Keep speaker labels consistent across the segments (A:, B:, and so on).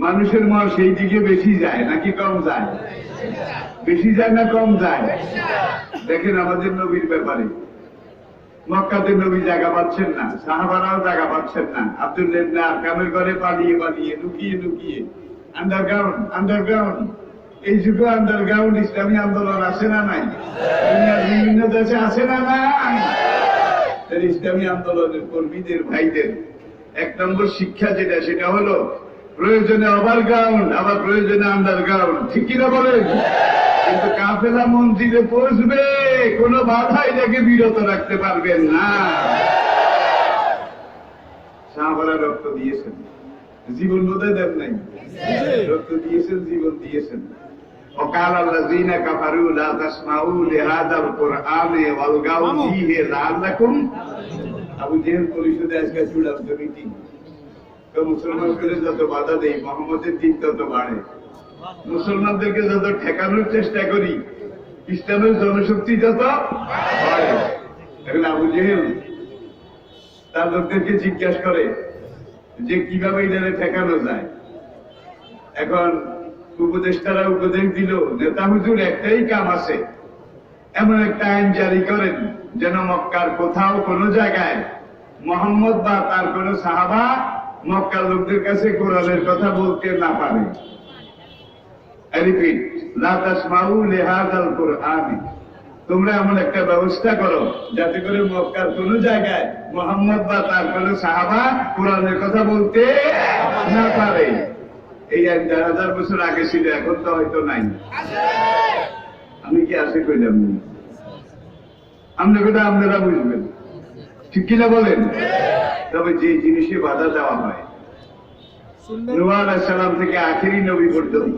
A: মানুষের মন সেই দিকে বেশি যায় নাকি কম যায়? বেশি যায় না কম যায়? দেখেন আমাদের নবীর ব্যাপারে, মক্কাতে নবী জায়গা পাচ্ছেন না, সাহাবারাও জায়গা পাচ্ছেন না, আব্দুল্লাহ ইবনে আরকামের ঘরে পালিয়ে পালিয়ে লুকিয়ে লুকিয়ে আন্ডারগ্রাউন্ড। এই যুগে আন্ডারগ্রাউন্ড ইসলামী আন্দোলন আছে না নাই? দুনিয়ার বিভিন্ন দেশে আছে না নাই? ইসলামী আন্দোলনের কর্মীদের ভাইদের 1 নম্বর শিক্ষা যেটা, সেটা হলো প্রয়োজনে ওভারগ্রাউন্ড, আবার প্রয়োজনে আন্ডারগ্রাউন্ড। ঠিক কিনা বলেন? কিন্তু কাফেলা মঞ্জিলে পৌঁছবে, কোনো বাধাই তাকে বিরত রাখতে পারবেন না। সাহাবারা রক্ত দিয়েছেন, জীবন বোধহয় দেন নাই, রক্ত দিয়েছেন, জীবন দিয়েছেন। وقال الذين كفروا لا تسمعوا لهذا القرآن والغوا فيه لعلكم। আবু জেহেল পরিষদে আজকে চূড়ান্ত মিটিং। তো মুসলমানদের যত বাধা দেই, মোহাম্মদের দিন তত বাড়ে। মুসলমানদেরকে যত ঠেকানোর চেষ্টা করি, ইসলামের জনশক্তি যত বাড়ে। এখন আবু জেহেল তার লোকদেরকে জিজ্ঞাসা করে যে কিভাবে এটাকে ঠেকানো যায়। এখন উপদেষ্টারা উপদেশ দিল, নেতা হুজুর একটাই কাম আছে, এমন একটা আইন জারি করেন যেন মক্কার কোথাও কোন জায়গায় মুহাম্মদ বা তার কোন সাহাবা মক্কার লোকদের কাছে কোরআনের কথা বলতে না পারে। রিপিট, লা তাসমাউ লিহাযাল কুরআন। তোমরা এমন একটা ব্যবস্থা করো যাতে করে মক্কার কোন জায়গায় মুহাম্মদ বা তার কোন সাহাবা কোরআনের কথা বলতে না পারে। এই 1000 বছর আগে ছিল, এখন তো হয়তো নাই। আমি কি আছে কইলাম? আমরা কথা আপনারা বুঝবেন, ঠিক কিনা বলেন? তবে যে জিনিসে বাধা দেওয়া হয়, নূহ আলাইহিস সালাম থেকে আখেরি নবী পর্যন্ত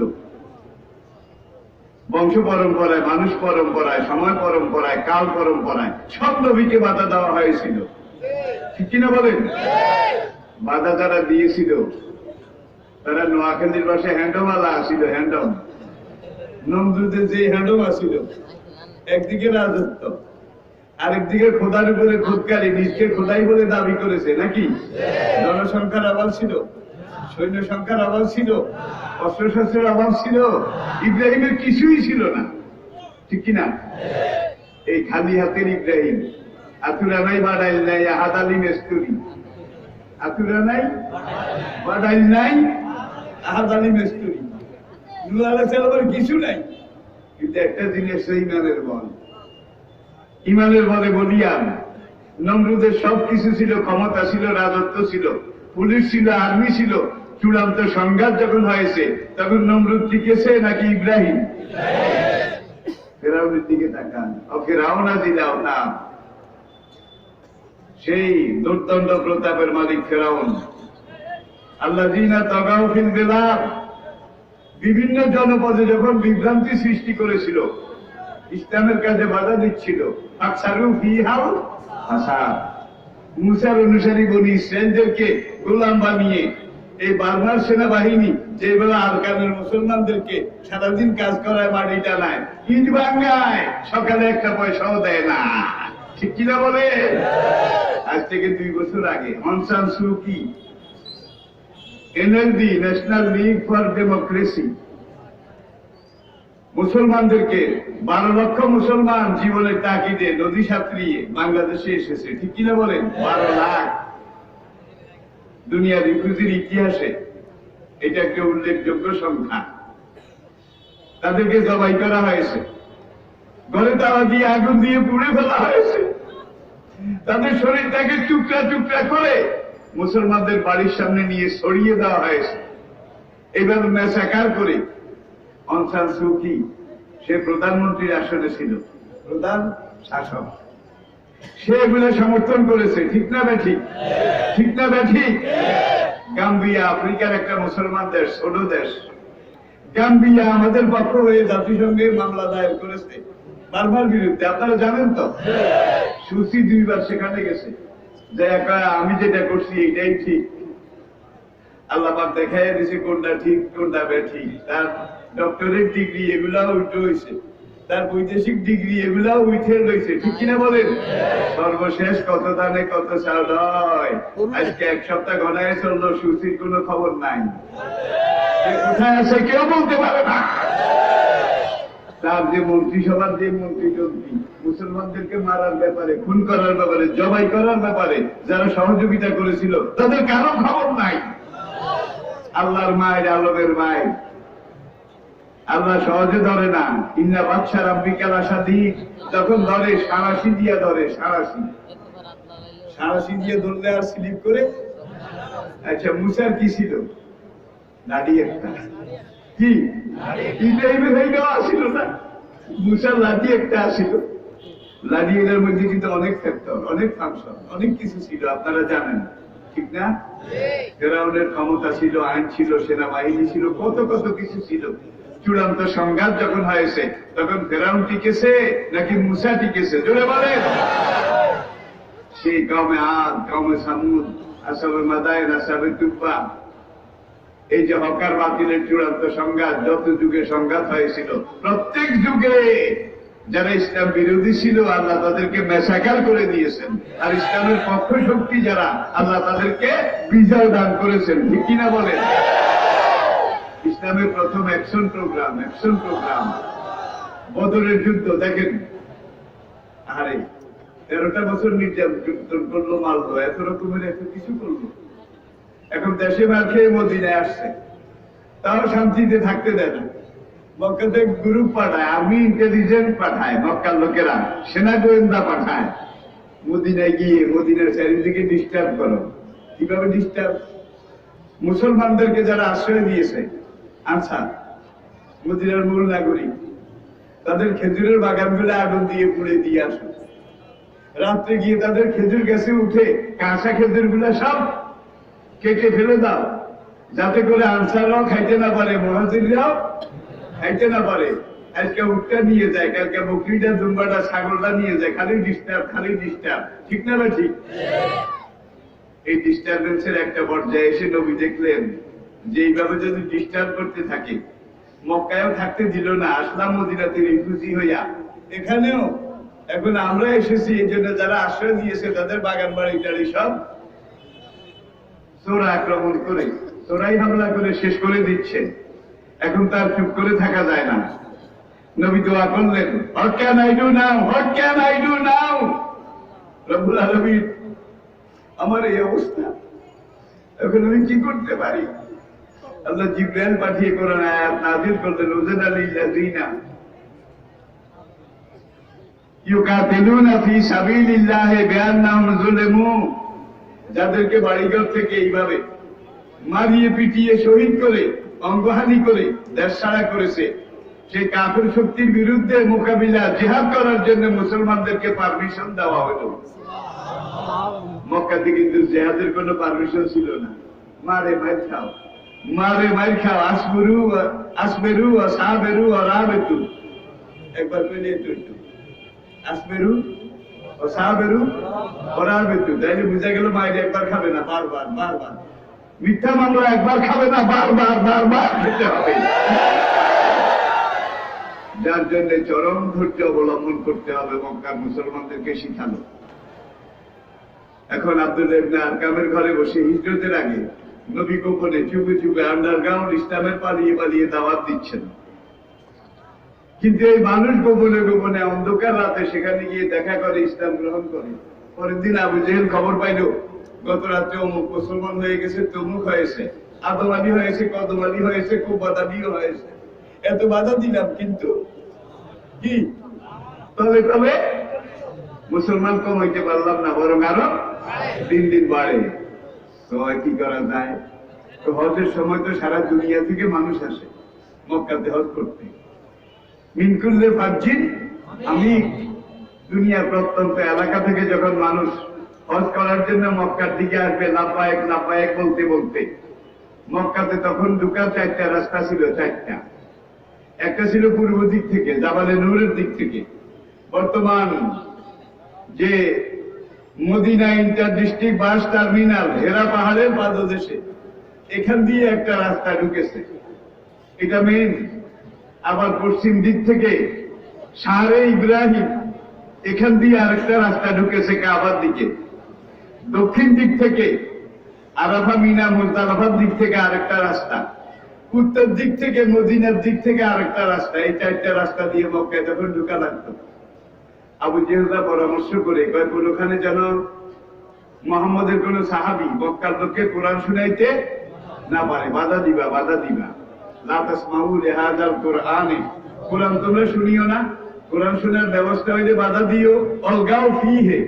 A: বংশ পরম্পরায়, মানুষ পরম্পরায়, সময় পরম্পরায়, কাল পরম্পরায় সব নবীকে বাধা দেওয়া হয়েছিল, ঠিক কিনা বলেন? বাধা যারা দিয়েছিল তারা নোয়াখালীর পাশে হ্যান্ডমালা আসিল, হ্যান্ডম নমরুদের যে হ্যান্ডম আসিল, একদিকে রাজত্ব, আরেকদিকে খোদার উপরে খোদকারী, নিজকে খোদাই বলে দাবি করেছে নাকি? জনসংখ্যার অভাব ছিল, সৈন্য সংখ্যার অভাব ছিল, অস্ত্রশস্ত্রের অভাব ছিল, ইব্রাহিমের কিছুই ছিল না, ঠিক কিনা? এই খালি হাতের ইব্রাহিম, আতুরা নাই বাড়াইল নাই, আহাদালি মেস্তুরি, আতুরা নাই বাড়াইল নাই, আহাদালি মেস্তুরি। নূহ আলাইহিস সালামের কিছু নাই, কিন্তু একটা জিনিস ইমানের বল। ইমানের বলে বলিয়ান নমরুদের সবকিছু ছিল, ক্ষমতা ছিল, রাজত্ব ছিল, পুলিশ ছিল, আর্মি ছিল। চূড়ান্ত সংঘাত যখন হয়েছে তখন নমরুদ টিকেছে নাকি ইব্রাহিম? ফেরাউনের দিকে তাকান, ফেরাউনা দিলাও না, সেই দুর্দণ্ড প্রতাপের মালিক ফেরাউন। আল্লাযীনা তাগাউ ফিল বিলাদ, বিভিন্ন জনপদে যখন বিভ্রান্তি সৃষ্টি করেছিল, ইসলামের কাছে বাধা দিচ্ছিল, আকসারু ফিহাল ফাসাদ। মুসার অনুসারী বনি ইসরাঈলদেরকে গোলাম বানিয়ে এই বার্মার সেনাবাহিনী যেবেলা আরকানের মুসলমানদেরকে সারাদিন কাজ করায়, মাটি টানায়, ইট ভাঙ্গায়, সকালে একটা পয়সাও দেয় না, ঠিক কিনা বলে? আজ থেকে 2 বছর আগে অং সান সু কি, NLD, national League for democracy, মুসলমানদেরকে 12 লক্ষ মুসলমান জীবনের তাগিদে নদী সাঁতরিয়ে বাংলাদেশে এসেছে, ঠিক কিনা বলেন? 12 লাখ। দুনিয়ার রিফিউজির ইতিহাসে এটা একটা উল্লেখযোগ্য সংখ্যা। তাদেরকে জবাই করা হয়েছে, ঘরে তালা দিয়ে আগুন দিয়ে পুড়ে ফেলা হয়েছে, তাদের শরীরটাকে টুকরা টুকরা করে মুসলমানদের বাড়ির সামনে নিয়ে ছড়িয়ে দেওয়া হয়েছে। এইভাবে ম্যাসাকার করে অং সান সু কি, সে প্রধানমন্ত্রীর আসনে ছিল, প্রধান শাসক, সে এগুলো সমর্থন করেছে, ঠিক না ব্যাঠিক? ঠিক না ব্যাঠিক? গাম্বিয়া আফ্রিকার একটা মুসলমান দেশ, ছোট দেশ। গাম্বিয়া আমাদের পক্ষ হয়ে জাতিসংঘে মামলা দায়ের করেছে বার্মার বিরুদ্ধে, আপনারা জানেন তো? সুসি 2 বার সেখানে গেছে, যে আমি যেটা করছি এটাই ঠিক। আল্লাহ পাক দেখাই দিয়েছে কোনটা ঠিক কোনটা ব্যাঠিক। তার ডক্টরেট ডিগ্রি এগুলা উঠে হয়েছে, তার বৈদেশিক ডিগ্রি এগুলাও উঠে রয়েছে, ঠিক কিনা বলেন? সর্বশেষ কত দানে কত চাল হয়। আজকে 1 সপ্তাহ ঘনায় চললো, সুচির কোনো খবর নাই। কোথায় আছে কেউ বলতে পারে না। তার যে মন্ত্রিসভার যে মন্ত্রী মুসলমানদেরকে মারার ব্যাপারে, খুন করার ব্যাপারে, জবাই করার ব্যাপারে যারা সহযোগিতা করেছিল তাদের কারো খবর নাই। আল্লাহর মায়ের, আলমের মায়ের, আল্লাহ সহজে ধরে না। ইন্না বাদশা রাব্বিকাল আসাদিক, যখন ধরে সারাশি দিয়া ধরে, সারাশি দিয়ে ধরলে আর স্লিপ করে। আচ্ছা, মুসার কি ছিল? লাঠি একটা। কি ইব্রাহিমের হয়ে দেওয়া ছিল না, মুসার লাঠি একটা আসিল। লাঠিগুলোর মধ্যে কিন্তু অনেক ফ্যাক্টর, অনেক ফাংশন, অনেক কিছু ছিল, আপনারা জানেন, ঠিক না? ফেরাউনের ক্ষমতা ছিল, আইন ছিল, সেনাবাহিনী ছিল, কত কত কিছু ছিল। চূড়ান্ত সংঘাত যখন হয়েছে তখন ফেরাউন টিকেছে নাকি মুসা টিকেছে? জোরে বলেন। সেই কওমে আদ, কওমে সামুদ, আসহাবে মাদায়েন, আসহাবে তুব্বা, এই যে হকার বাতিলের চূড়ান্ত সংঘাত, যত যুগে সংঘাত হয়েছিল, প্রত্যেক যুগে যারা ইসলাম বিরোধী ছিল আল্লাহ তাদেরকে মেসাকার করে দিয়েছেন, আর ইসলামের পক্ষ শক্তি যারা আল্লাহ তাদেরকে বিজয় দান করেছেন, ঠিক কিনা বলেন? ইসলামের প্রথম অ্যাকশন প্রোগ্রাম বদরের যুদ্ধ দেখেন। আরে 13টা বছর নির্যাতন করলো, মারলো, এত রকমের এত কিছু করলো। এখন দেশে মার খেয়ে মদিনায় আসছে, তাও শান্তিতে থাকতে দেয় না। মক্কাতে গ্রুপ পাঠায়, আর্মি ইন্টেলিজেন্স পাঠায়, মক্কার লোকেরা সেনা গোয়েন্দা পাঠায় মদিনায় গিয়ে মদিনার চারিদিকে ডিস্টার্ব করো। কিভাবে ডিস্টার্ব? মুসলমানদেরকে যারা আশ্রয় দিয়েছে, আচ্ছা মদিনার মূল নাগরিক, তাদের খেজুরের বাগানগুলো আগুন দিয়ে পুড়ে দিয়ে আসো। রাত্রে গিয়ে তাদের খেজুর গাছে উঠে কাঁচা খেজুর গুলা সব কেটে ফেলে দাও, যাতে করে আনসাররাও খাইতে না পারে, মুহাজিররাও খাইতে না পারে। আজকে উটটা নিয়ে যায়, কালকে বকরিটা, দুম্বাটা, ছাগলটা নিয়ে যায়, খালি ডিস্টার্ব, খালি ডিস্টার্ব, ঠিক না? ঠিক। এই ডিস্টার্বেন্সের একটা পর্যায়ে এসে নবী দেখলেন যে এইভাবে যদি ডিস্টার্ব করতে থাকে, মক্কায়ও থাকতে দিল না, আসলাম মদিনাতে রিফিউজি হইয়া, এখানেও এখন আমরা এসেছি, এই জন্য যারা আশ্রয় দিয়েছে তাদের বাগান বাড়ি টাড়ি সব চোরা আক্রমণ করে, চোরাই হামলা করে শেষ করে দিচ্ছে। এখন তার চুপ করে থাকা যায় না। নবী দোয়া করলেন, what can I do now, what can I do now. রব্বুল আলামিন, আমার এই অবস্থা, এখন আমি কি করতে পারি? আল্লাহ জিবরাইল পাঠিয়ে কোরআন আয়াত নাযিল করলেন, উযিনা লিল্লাযিনা ইউকাতিলুনা ফি সাবিলিল্লাহি বিআন্নাহুম যুলিমু, যাদেরকে বাড়িঘর থেকে এইভাবে মারিয়ে পিটিয়ে শহীদ করে, অঙ্গহানি করে দেশ ছাড়া করেছে, সেই কাফের শক্তির বিরুদ্ধে মোকাবিলা, জিহাদ করার জন্য মুসলমানদেরকে পারমিশন দেওয়া হলো। মক্কাতে কিন্তু জিহাদের কোনো পারমিশন ছিল না। মারে মার খাও, মারে মার খাও, আসবেরু সাবেরু রাবেতু, একবার কইলে একটু আসবেরু ও সাবেরু রাবেতু, তাইলে বুঝা গেল মায়ের একবার খাবে না, বারবার বারবার। মিথ্যা মামলা একবার খাবে না, বারবার বারবার খেতে হবে। যার জন্য চরম ধৈর্য অবলম্বন করতে হবে, মক্কার মুসলমানদেরকে শিখানো। এখন আব্দুল্লাহ ইবনে আরকামের ঘরে বসে হিজরতের আগে নবী গোপনে চুপে চুপে আন্ডারগ্রাউন্ড ইসলামের পালিয়ে পালিয়ে দাওয়াত দিচ্ছেন। কিন্তু এই মানুষ গোপনে গোপনে অন্ধকার রাতে সেখানে গিয়ে দেখা করে, ইসলাম গ্রহণ করে। পরের দিন আবু জেহেল খবর পাইল, গত রাত্রে অমুক মুসলমান হয়ে গেছে, তমুক হয়েছে, আদম আলী হয়েছে, কদম আলী হয়েছে, খুব বাধা হয়েছে। এত বাধা দিলাম, কিন্তু কি তবে তবে মুসলমান কম হইতে পারলাম না, বরং আরো দিন দিন বাড়ে। তো কি করা যায়? তো হজের সময় তো সারা দুনিয়া থেকে মানুষ আসে মক্কাতে হজ করতে। মিনকুল্লে ফাজ্জিন আমি, দুনিয়ার প্রত্যন্ত এলাকা থেকে যখন মানুষ হজ করার জন্য মক্কার দিকে আসবে, লাব্বায়েক লাব্বায়েক বলতে বলতে, মক্কাতে তখন ঢুকার 4টা রাস্তা ছিল, 4টা। একটা ছিল পূর্ব দিক থেকে, জাবালে নূরের দিক থেকে, বর্তমান যে Medina inter district bus terminal, Hira পাহাড়ের পাদদেশে, এখান দিয়ে একটা রাস্তা ঢুকেছে, এটা মেইন। আবার পশ্চিম দিক থেকে শাহরে ইব্রাহিম, এখান দিয়ে আরেকটা রাস্তা ঢুকেছে কাবার দিকে। দক্ষিণ দিক থেকে আরাফা, মিনা, মুজদালিফার দিক থেকে আরেকটা রাস্তা। উত্তর দিক থেকে মদিনার দিক থেকে আরেকটা রাস্তা, এই 4টা রাস্তা দিয়ে মক্কায় যখন ঢুকা লাগতো, আবু জেহেলরা পরামর্শ করে কয় কোনখানে যেন মুহাম্মদের কোন সাহাবী মক্কার লোককে কোরআন শুনাইতে না পারে, বাধা দিবা লা তাসমাউ লিহাযাল কোরআনে, কোরআন তোমরা শুনিও না, কোরআন শোনার ব্যবস্থা হইলে বাধা দিও। অলগাও ফিহে,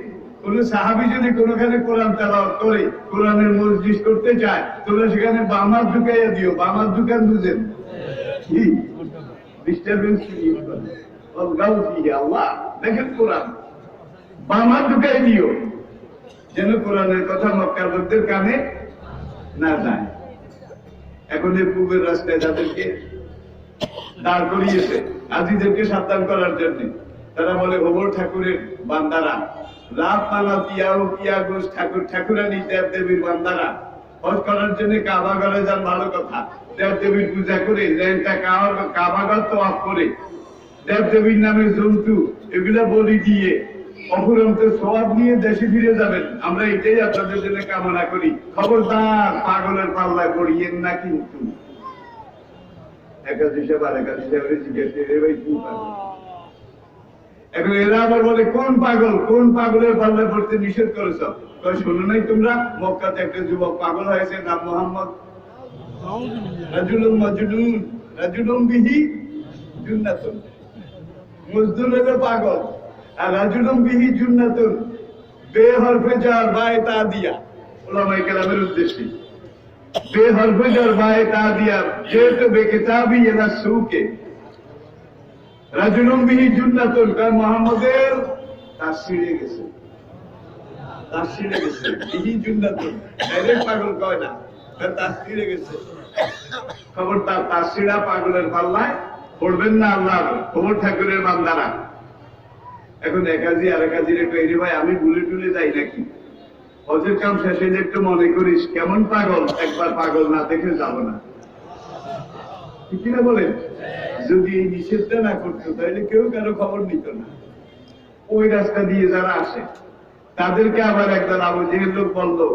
A: কোন সাহাবী যদি কোনখানে কোরআন তেলাওয়াত করে, কোরআনের মজলিস করতে চায়, তোমরা সেখানে বামাত ঢুকাইয়া দিও। বামাত দোকান বুঝেন কি ডিস্টারবেন্স ক্রিয়েট করে। অলগাও ফিহে, আল্লাহ দেখেন কোরআন বামাত ঢুকাই দিও, যেন কোরআনের কথা মক্কার লোকদের কানে না যায়। এখন এই পূর্বের রাস্তায় যাদেরকে দাঁড় করিয়েছে আজিদেরকে সাবধান করার জন্য, তারা বলে হোবর ঠাকুরের বান্দারা, রাত মালা পিয়া ঘোষ ঠাকুর ঠাকুরানি দেব দেবীর বান্দারা হজ করার জন্য কাবা ঘরে যান, ভালো কথা, দেব দেবীর পূজা করে কাবা ঘর তওয়াফ করে দেব দেবীর নামে জন্তু এগুলা বলি দিয়ে অফুরন্ত সওয়াব নিয়ে দেশে ফিরে যাবেন। আমরা এটাই আপনাদের জন্য কামনা করি। খবরদার পাগলের পাল্লায় পড়িয়েন না কিন্তু। এখন এরা আবার বলে কোন পাগলের পাল্লায় পড়তে নিষেধ করেছ? শোনো নাই তোমরা, মক্কাতে একটা যুবক পাগল হয়েছে, নাম মোহাম্মদ, রাজুলুম মাজনুন রাজুলুম বিহি জুন্নাতুন। মজদুর হলো পাগল, আর রাজুলুম বিহি জুন্নাতুন বেহরফে জার বায়ে তা দিয়া, ওলামায়ে কেরামের উদ্দেশ্যে বেহরফে জার বায়ে তা দিয়া যেহেতু বেকিতাবি এলা সুকে রাজুলুম বিহি জুন্নাতুন, কারণ মুহাম্মদের তার ছিঁড়ে গেছে, বিহি জুন্নাতুন, ডাইরেক্ট পাগল কয় না, তার ছিঁড়ে গেছে। খবরদার তার ছিঁড়া পাগলের পাল্লায় পড়বেন না আল্লাহ হোবর ঠাকুরের বান্দারা। এখন একাজি আর একাজির একটু এরে ভাই আমি ভুলে টুলে যাই নাকি, হজের কাম শেষে একটু মনে করিস কেমন পাগল, একবার পাগল না দেখে যাব না, ঠিক কিনা বলেন? যদি এই নিষেধটা না করতো তাহলে কেউ কারো খবর নিত না। ওই রাস্তা দিয়ে যারা আসে তাদেরকে আবার একদল আবু জেহেল লোক বললো,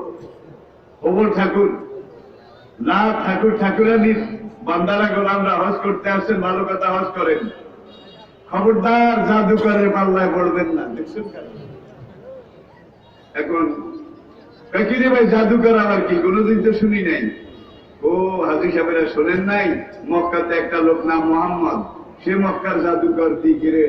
A: ওমর ঠাকুর না ঠাকুর ঠাকুরানির বান্দারা গোলামরা হজ করতে আসছেন, ভালো কথা, হজ করেন, খবরদার জাদুকরের পাল্লায় পড়বেন না। দেখছেন কেন? এখন কাকিরে ভাই জাদুকর আবার কি, কোনোদিন তো শুনি নাই। ও হাজী সাহেবেরা শোনেন নাই, মক্কাতে একটা লোক নাম মোহাম্মদ, সে মক্কার জাদুকর দিকে,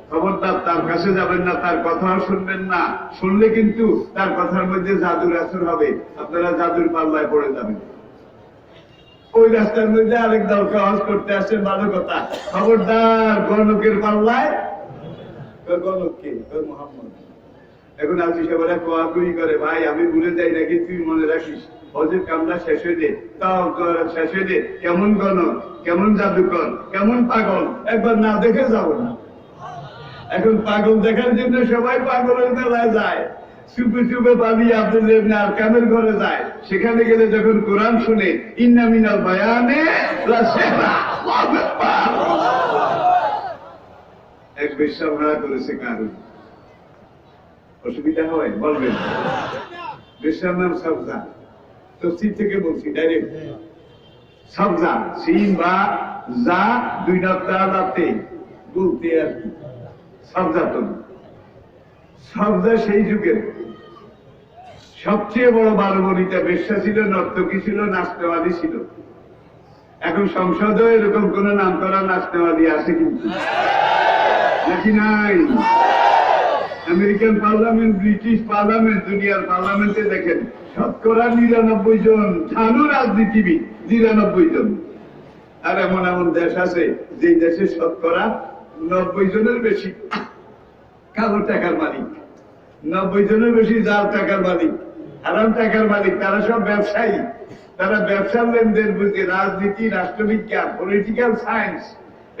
A: খবরদার তার কাছে যাবেন না, তার কথাও শুনবেন না, শুনলে কিন্তু তার কথার মধ্যে জাদুর আসর হবে, আপনারা জাদুর পাল্লায় পড়ে যাবেন। ওই রাস্তার মধ্যে আরেক দলকে হজ করতে আসছেন, ভালো কথা, খবরদার গণকের পাল্লায়, গণককে মোহাম্মদ। এখন হাজী সাহেবেরা কোয়াকুই করে, ভাই আমি ভুলে যাই নাকি, তুই মনে রাখিস হজের কামটা শেষ হয়ে দে, তাও শেষ হয়ে দে, কেমন গণক, কেমন জাদুকর, কেমন পাগল, একবার না দেখে যাব না। এখন পাগল দেখার জন্য সবাই পাগলের মেলায় যায়, চুপে চুপে পালিয়ে আব্দুল্লাহ ইবনে আরকামের ঘরে যায়। সেখানে গেলে যখন কোরআন শুনে, ইন্না মিনাল বায়ানে লাসিহরা, আল্লাহু আকবার, এক বেশ্যা ভাড়া করেছে কারণ, অসুবিধা হয় বলবেন, বেশ্যার নাম সাবজা, তফসির থেকে বলছি ডাইরেক্ট, সাবজা সিন বা যা দুই নাতে বলতে আর কি, সাবজাতন। সাবজা সেই যুগের সবচেয়ে বড় বালবনিতা বেশ্যা ছিল, নর্তকী ছিল, নাচনেওয়ালি ছিল। এখন সংসদেও এরকম কোন নাম করা নাচনেওয়ালি আছে কিন্তু নাকি নাই? আমেরিকান পার্লামেন্ট, ব্রিটিশ পার্লামেন্ট, দুনিয়ার পার্লামেন্টে দেখেন শতকরা 99 জন ঝানু রাজনীতিবিদ, 99 জন। আর এমন এমন দেশ আছে যে দেশে শতকরা 90 জনের বেশি কালো টাকার মালিক, 90 জনের বেশি জাল টাকার মালিক, হারাম টাকার মালিক, তারা সব ব্যবসায়ী, তারা ব্যবসার লেনদেন বুঝে, রাজনীতি, রাষ্ট্রবিজ্ঞান, পলিটিক্যাল সায়েন্স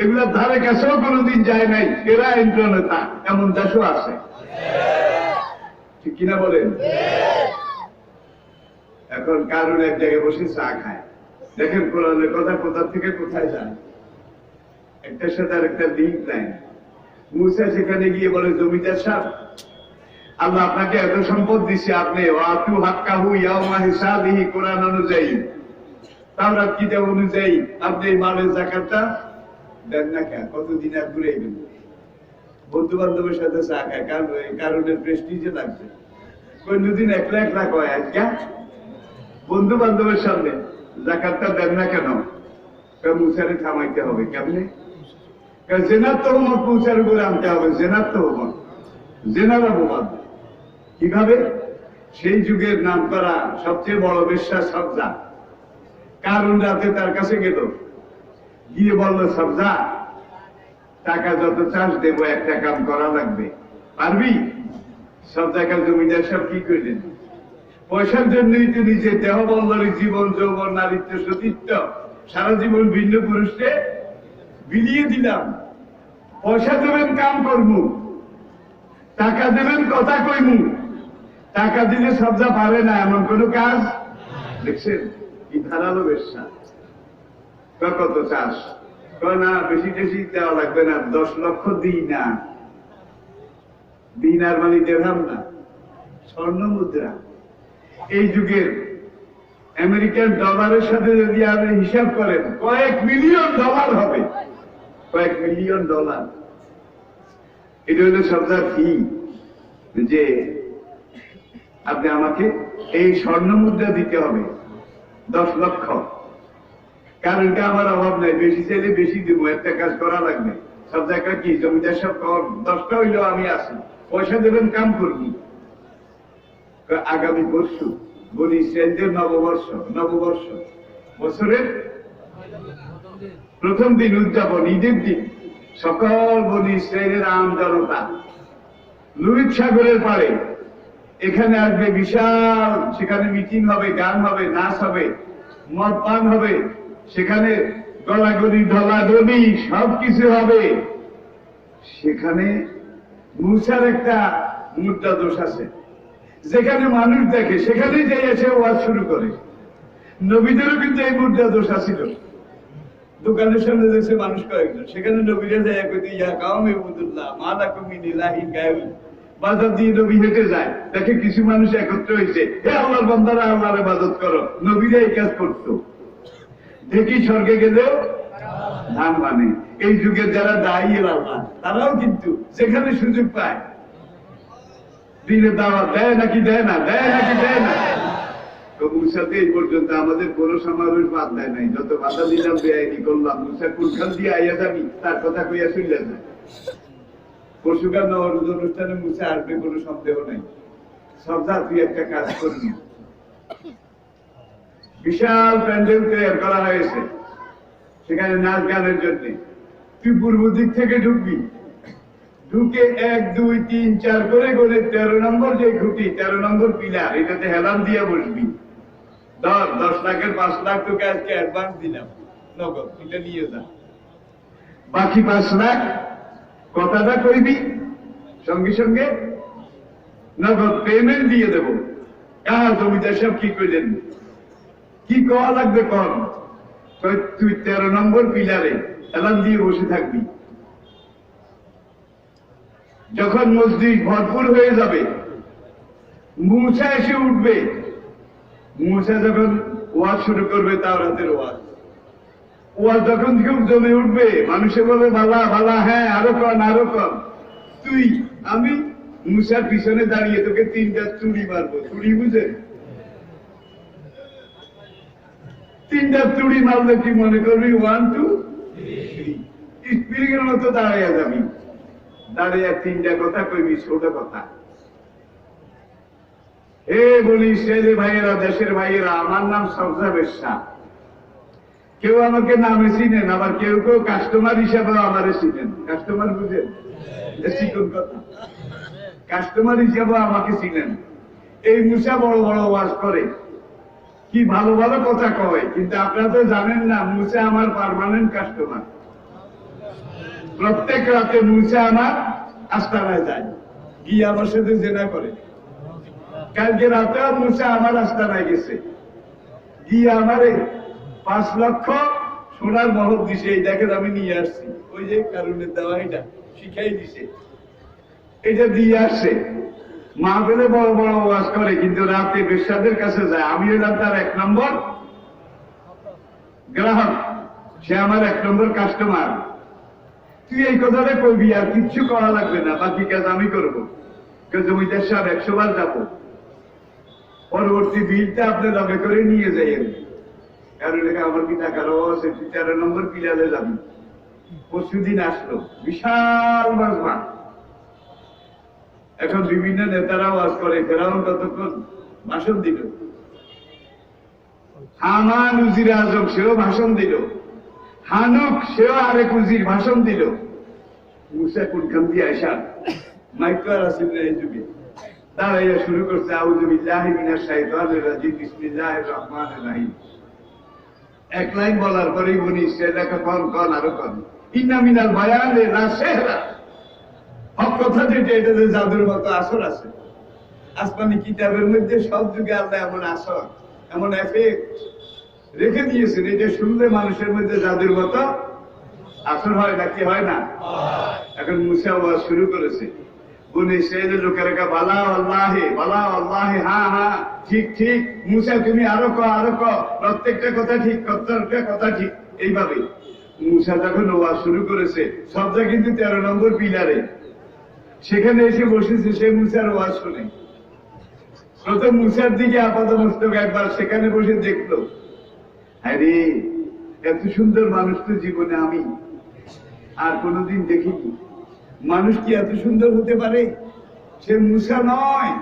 A: এগুলা ধারে কাছেও কোনোদিন যায় নাই, এরা ইন্দ্রনেতা, এমন দেশও আছে, ঠিক কিনা বলেন? এখন কারণ এক জায়গায় বসে চা খায়, দেখেন কোরআনের কথা কোথা থেকে কোথায় যায়, একটার সাথে আর একটা লিঙ্ক নাই। মুসা সেখানে গিয়ে বলে, জমিদার সাহেব আল্লাহ আপনাকে এত সম্পদ দিচ্ছে, আপনি ওয়াতু হাক্কাহু ইয়াউমা হিসাবিহি, কোরআন অনুযায়ী তাওরাত কিতাব অনুযায়ী আপনি এই মালের যাকাতটা দেন না কেন? কতদিন আর ঘুরে গেল, বন্ধু বান্ধবের সাথে চা খায়, কারণের প্রেস্টিজে লাগছে, কোনদিন একলা একলা কয় আজকে বন্ধু বান্ধবের সামনে যাকাতটা দেন না কেন? মুসারে থামাইতে হবে কেমনে? জেনার তহমত মুসার উপরে আনতে হবে, জেনার তহমত, জেনার অপবাদ। কিভাবে? সেই যুগের নাম করা সবচেয়ে বড় বিশ্বাস সবজা কারণ রাতে তার কাছে গেল, গিয়ে বললো সবজা টাকা যত চাষ দেবো, একটা কাম করা লাগবে, পারবি? সব জায়গায় জমিদার সব কি করলেন? পয়সার জন্যই তো নিজে দেহ বল্লরী জীবন যৌবন নারীত্ব সতীত্ব সারা জীবন ভিন্ন পুরুষকে বিলিয়ে দিলাম। পয়সা দেবেন কাম করবো, টাকা দেবেন কথা কইমু, টাকা দিলে সবজা পারে না এমন কোন কাজ দেখছেন? কি ধারালো বেশ্যা। কত চাষ? না বেশি বেশি দেওয়া লাগবে না, 10 লক্ষ দিই না। দিনার মানে দেড়হাম না, স্বর্ণ মুদ্রা। এই যুগের আমেরিকান ডলারের সাথে যদি আপনি হিসাব করেন, কয়েক মিলিয়ন ডলার হবে, কয়েক মিলিয়ন ডলার। এটা হলো সবজার ফি, যে আপনি আমাকে এই স্বর্ণ মুদ্রা দিতে হবে 10 লক্ষ। কারণ এটা আমার অভাব নাই, বেশি চাইলে বেশি দেবো, একটা কাজ করা লাগবে। সব জায়গায় কি জমিদার সব 10টা হইলেও আমি আসি, পয়সা দেবেন কাম করবি। আগামী পরশু বলি ইসরায়েলদের নববর্ষ, বছরের প্রথম দিন উদযাপন, ঈদের দিন সকল বলি ইসরায়েলের আম জনতা লুইত সাগরের পাড়ে এখানে আসবে, বিশাল সেখানে মিটিং হবে, গান হবে, নাচ হবে, মদ পান হবে, সেখানে গলাগলি ঢলাঢলি সবকিছু হবে। সেখানে মুসার একটা মুদ্রা দোষ আছে, যেখানে মানুষ দেখে সেখানে যাই এসে ওয়াজ শুরু করে। নবীদেরও কিন্তু এই মুদ্রা দোষ আছিল। দোকানের সামনে দেখছে মানুষ কয়েকজন, সেখানে নবীরা যায় কইতে ইয়া কাওমে উবুদুল্লাহ মা লাকুম মিন ইলাহিন গায়রুহু। বাজার দিয়ে নবী হেঁটে যায়, দেখে কিছু মানুষ একত্র হয়েছে, হে আল্লাহর বান্দারা আল্লাহর ইবাদত করো। নবীরা এই কাজ করতো। দেখি স্বর্গে গেলেও ধান মানে। এই যুগের যারা দায়ী আল্লাহ, তারাও কিন্তু যেখানে সুযোগ পায় দিনে দাওয়াত দেয় নাকি দেয় না, দেয় নাকি দেয় না। তো মুসাতে এই পর্যন্ত আমাদের কোনো সমাবেশ বাদ দেয় নাই। যত বাধা দিলাম, বেআইনি করলাম, মুসা কোনখান দিয়ে আইয়া যাবি তার কথা কইয়া চলে যায়। পরশুকার নবরোজ অনুষ্ঠানে মুসা আসবে কোনো সন্দেহ নাই। সবজা তুই একটা কাজ করবি, বিশাল প্যান্ডেল তৈরি করা হয়েছে সেখানে নাচ গানের জন্য। তুই পূর্ব দিক থেকে ঢুকবি, ঢুকে 1 2 3 4 করে করে 13 নম্বর যে খুঁটি, 13 নম্বর পিলার, এটাতে হেলান দিয়ে বসবি। 10 লাখের 5 লাখ তোকে আজকে অ্যাডভান্স দিলাম নগদ, এটা নিয়ে যা। বাকি 5 লাখ কথাটা কইবি, সঙ্গে সঙ্গে নগদ পেমেন্ট দিয়ে দেব। কার জমিদার সব কি কইলেন, কি কওয়া লাগবে কর। তুই 13 নম্বর পিলারে হেলান দিয়ে বসে থাকবি। যখন মসজিদ ভরপুর হয়ে যাবে, মুসা এসে উঠবে। মুসা যখন ওয়াজ শুরু করবে, তাওরাতের ওয়াজ যখন খুব জমে উঠবে, মানুষে বলে ভালা ভালা, হ্যাঁ আরো কন আরো কন। তুই আমি মুসার পিছনে দাঁড়িয়ে তোকে 3টা চুড়ি মারবো। চুড়ি বুঝে? 3টা চুড়ি মারলে কি মনে করবি 1 2 3 স্প্রিং এর মতো দাঁড়াইয়া যাবি। দাঁড়িয়ে 3টা কথা কইবি, ছোট কথা। হে বলি ইসরায়েলের ভাইয়েরা, দেশের ভাইয়েরা, আমার নাম সবজা বেশ্যা। কেউ আমাকে নামে চিনেন, আবার কেউ কেউ কাস্টমার হিসাবে আমারে চিনেন। কাস্টমার বুঝেন? চিকন কথা। কাস্টমার হিসাবে আমাকে চিনেন। এই মুসা বড় বড় ওয়াজ করে, কি ভালো ভালো কথা কয়, কিন্তু আপনারা তো জানেন না মুসা আমার পার্মানেন্ট কাস্টমার। প্রত্যেক রাতে মুসা আমার আস্তানায় যায়, গিয়ে আমার সাথে জেনা করে। কালকে রাতেও মুসা আমার আস্তানায় গেছে, গিয়ে আমারে 5 লক্ষ সোনার মহৎ দিছে। এই দেখেন আমি নিয়ে আসছি, ওই যে কারণের দেওয়া, এটা শিখাই দিছে, এটা দিয়ে আসছে। মাহফিলে বড় বড় ওয়াজ করে, কিন্তু রাতে বেশ্যাদের কাছে যায়। আমি হলাম তার 1 নম্বর গ্রাহক, সে আমার 1 নম্বর কাস্টমার। তুই এই কথাটা কইবি, আর কিচ্ছু করা লাগবে না, বাকি কাজ আমি করবো। জমিদার সাহেব 100 বার যাবো, পরবর্তী বিলটা আপনি লগে করে নিয়ে যাইয়েন, কারণ লেখা আমার কি টাকার আছে, 13 নম্বর পিলারে যাবি। পরশুদিন আসলো বিশাল মাজমা। এখন বিভিন্ন নেতারা ওয়াজ করে, ফেরাউন কতক্ষণ ভাষণ দিল, হামান উজির আজম সেও ভাষণ দিল, হানুক সেও আরেক উজির ভাষণ দিল। মুসা কোনখান দিয়ে আসা মাইক আর আসেন না এই যুগে, দাঁড়াইয়া শুরু করছে আউযু বিল্লাহি মিনাশ শাইতানির রাজিম বিসমিল্লাহির রহমানির রহিম। 1 লাইন বলার পরেই বনি ইসরাইল কন আরো কন, ইন্না মিনাল বায়ানি লা সিহরা। হক কথা যেটা, এটাতে জাদুর মতো আসর আছে। আসমানি কিতাবের মধ্যে সব যুগে আল্লাহ এমন আসর, এমন এফেক্ট রেখে দিয়েছেন, এটা শুনলে মানুষের মধ্যে জাদুর মতো আসর হয় নাকি হয় না? এখন মুসা ওয়াজ শুরু করেছে, বনি ইসরাইলের লোকেরা বালা আল্লাহে, হ্যাঁ ঠিক ঠিক, মুসা তুমি আরো ক, প্রত্যেকটা কথা ঠিক, প্রত্যেকটা কথা ঠিক। এইভাবে মুসা যখন ওয়াজ শুরু করেছে, সবটা কিন্তু 13 নম্বর পিলারে, সেখানে এসে বসেছে, সে মুসার ওয়াজ শুনে। প্রথম মুসার দিকে আপাতমস্তক একবার সেখানে বসে দেখলো, আরে এত সুন্দর মানুষ তো জীবনে আমি আর কোনোদিন দেখিনি। মানুষ কি এত সুন্দর হতে পারে? সে মুসা নয়,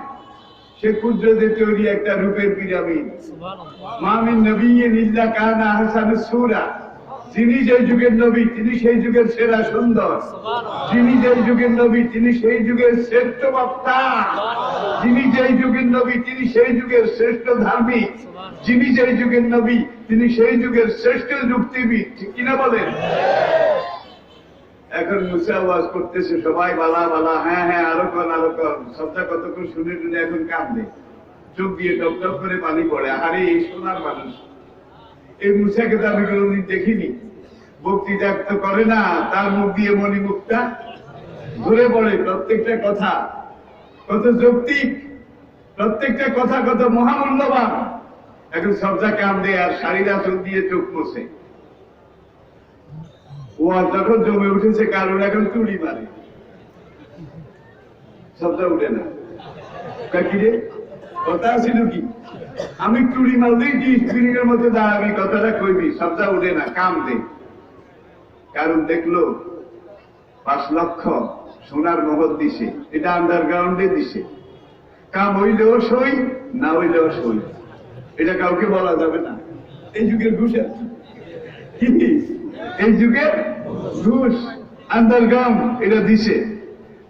A: সে কুদরতে তৈরি একটা রূপের পিরামিড। মা মিন নবিয়্যিন ইল্লা কানা আহসানুস সূরা। যিনি যে যুগের নবী তিনি সেই যুগের সেরা সুন্দর, যিনি যে যুগের নবী তিনি সেই যুগের শ্রেষ্ঠ বক্তা, যিনি যে যুগের নবী তিনি সেই যুগের শ্রেষ্ঠ ধার্মিক, যিনি যে যুগের নবী তিনি সেই যুগের শ্রেষ্ঠ যুক্তিবিদ। ঠিক কিনা বলেন? এখন মুসা ওয়াজ করতেছে, সবাই বালা, হ্যাঁ আরো কন। সবটা কতক্ষণ শুনে এখন কাঁদে, চোখ দিয়ে টপ করে পানি পড়ে। আরে এই সোনার মানুষ, এই মুসাকে তো আমি কোনোদিন দেখিনি। বক্তৃতা তো করে না, তার মুখ দিয়ে মণিমুখটা ধরে পড়ে। প্রত্যেকটা কথা কত যৌক্তিক, প্রত্যেকটা কথা কত মহামূল্যবান। এখন সবজা কান্দে আর শাড়ির আঁচল দিয়ে চোখ মোছে। ওয়াজ যখন জমে উঠেছে, কারণ এখন চুড়ি মারে, সবজা উঠে না। কিরে কথা ছিল কি, আমি চুড়ি মারলেই কি স্প্রিংয়ের মধ্যে দাঁড়াবি, কথাটা কইবি, সবজা উঠে না, কাম দে। কারণ দেখলো 5 লক্ষ সোনার মহল দিছে, এটা আন্ডারগ্রাউন্ডে দিছে। কাম হইলেও সই, না হইলেও সই, এটা কাউকে বলা যাবে না। এই যুগের ঘুষ আর কি, এই যুগের ঘুষ আন্ডারগ্রাউন্ড এটা দিছে।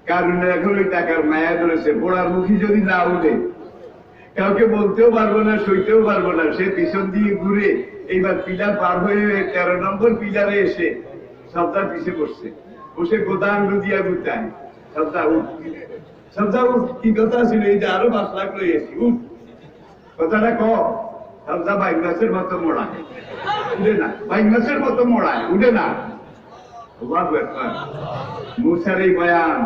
A: কারণ এখন ওই টাকার মায়া ধরেছে, পোড়ার মুখী যদি না উঠে, কাউকে বলতেও পারবো না, সইতেও পারবো না। সে পিছন দিয়ে ঘুরে এইবার পিলার পার হয়ে 13 নম্বর পিলারে এসে সবটা পিছিয়ে বসছে, বসে গোদান দিয়া গুতায়, সবটা উঠ, সবটা উঠ। কি কথা ছিল, এই যে আরো 5 লাখ লইয়েছি, উঠ, কথাটা ক। সবটা বাইক গাছের মতো মোড়ায়, উঠে না, বাইক গাছের মতো মোড়ায়, উঠে না। মুসার এই বয়ান,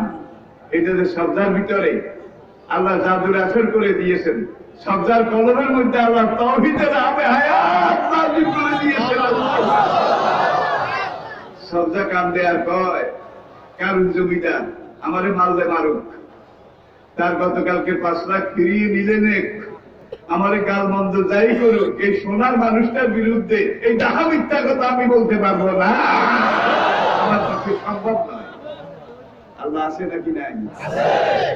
A: এটা যে সবজার ভিতরে আল্লাহ জাদুর আসর করে দিয়েছেন। সবজার কলমের মধ্যে আল্লাহ তাওহীদের আবে হায়াত নাযিল করে দিয়েছেন। সবজা কান্দে আর কয়, কারণ জমিদার আমারে মারলে মারুক, তার গতকালকে 5 লাখ ফিরিয়ে নিলেন, আমারে গাল মন্দ যাই করুক, এই সোনার মানুষটার বিরুদ্ধে এই ডাহা মিথ্যা কথা আমি বলতে পারবো না, আমার পক্ষে সম্ভব নয়। আল্লাহ আছে নাকি নাই?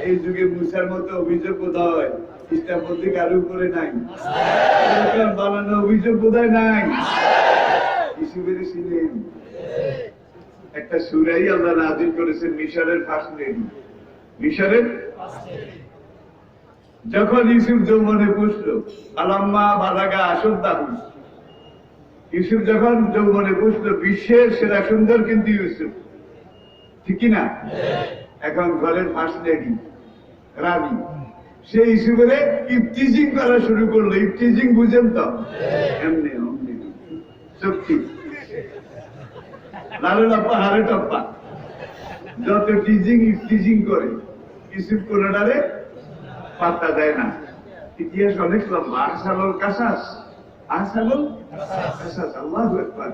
A: এই যুগে মুসার মতো অভিযোগ বোধহয় ইসলাম পদ্ধতি কারো উপরে নাই, বানানো অভিযোগ বোধহয় নাই। ইসুফের ছিলেন একটা সূরাই আল্লাহ নাযিল করেছেন, মিশরের ফার্স্ট লেডি। মিশরের যখন ইউসুফ যৌবনে পুষলো, আলাম্মা বালাগা আশুদ্দাহু, ইউসুফ যখন যৌবনে পুষলো, বিশ্বের সেরা সুন্দর কিন্তু ইউসুফ, ঠিক কিনা? এখন ঘরের ফার্স্ট লেডি রানী, সে ইউসুফের ইফটিজিং করা শুরু করলো। ইফটিজিং বুঝেন তো? এমনি অমনি শক্তি, লালে টপ্পা হারে টপ্পা, যত টিজিং ইফটিজিং করে ইউসুফ কোনটারে পাত্তা দেয় না। ইতিহাস অনেক লম্বা। আহসানুল কাসাস, আহসানুল আল্লাহু আকবার।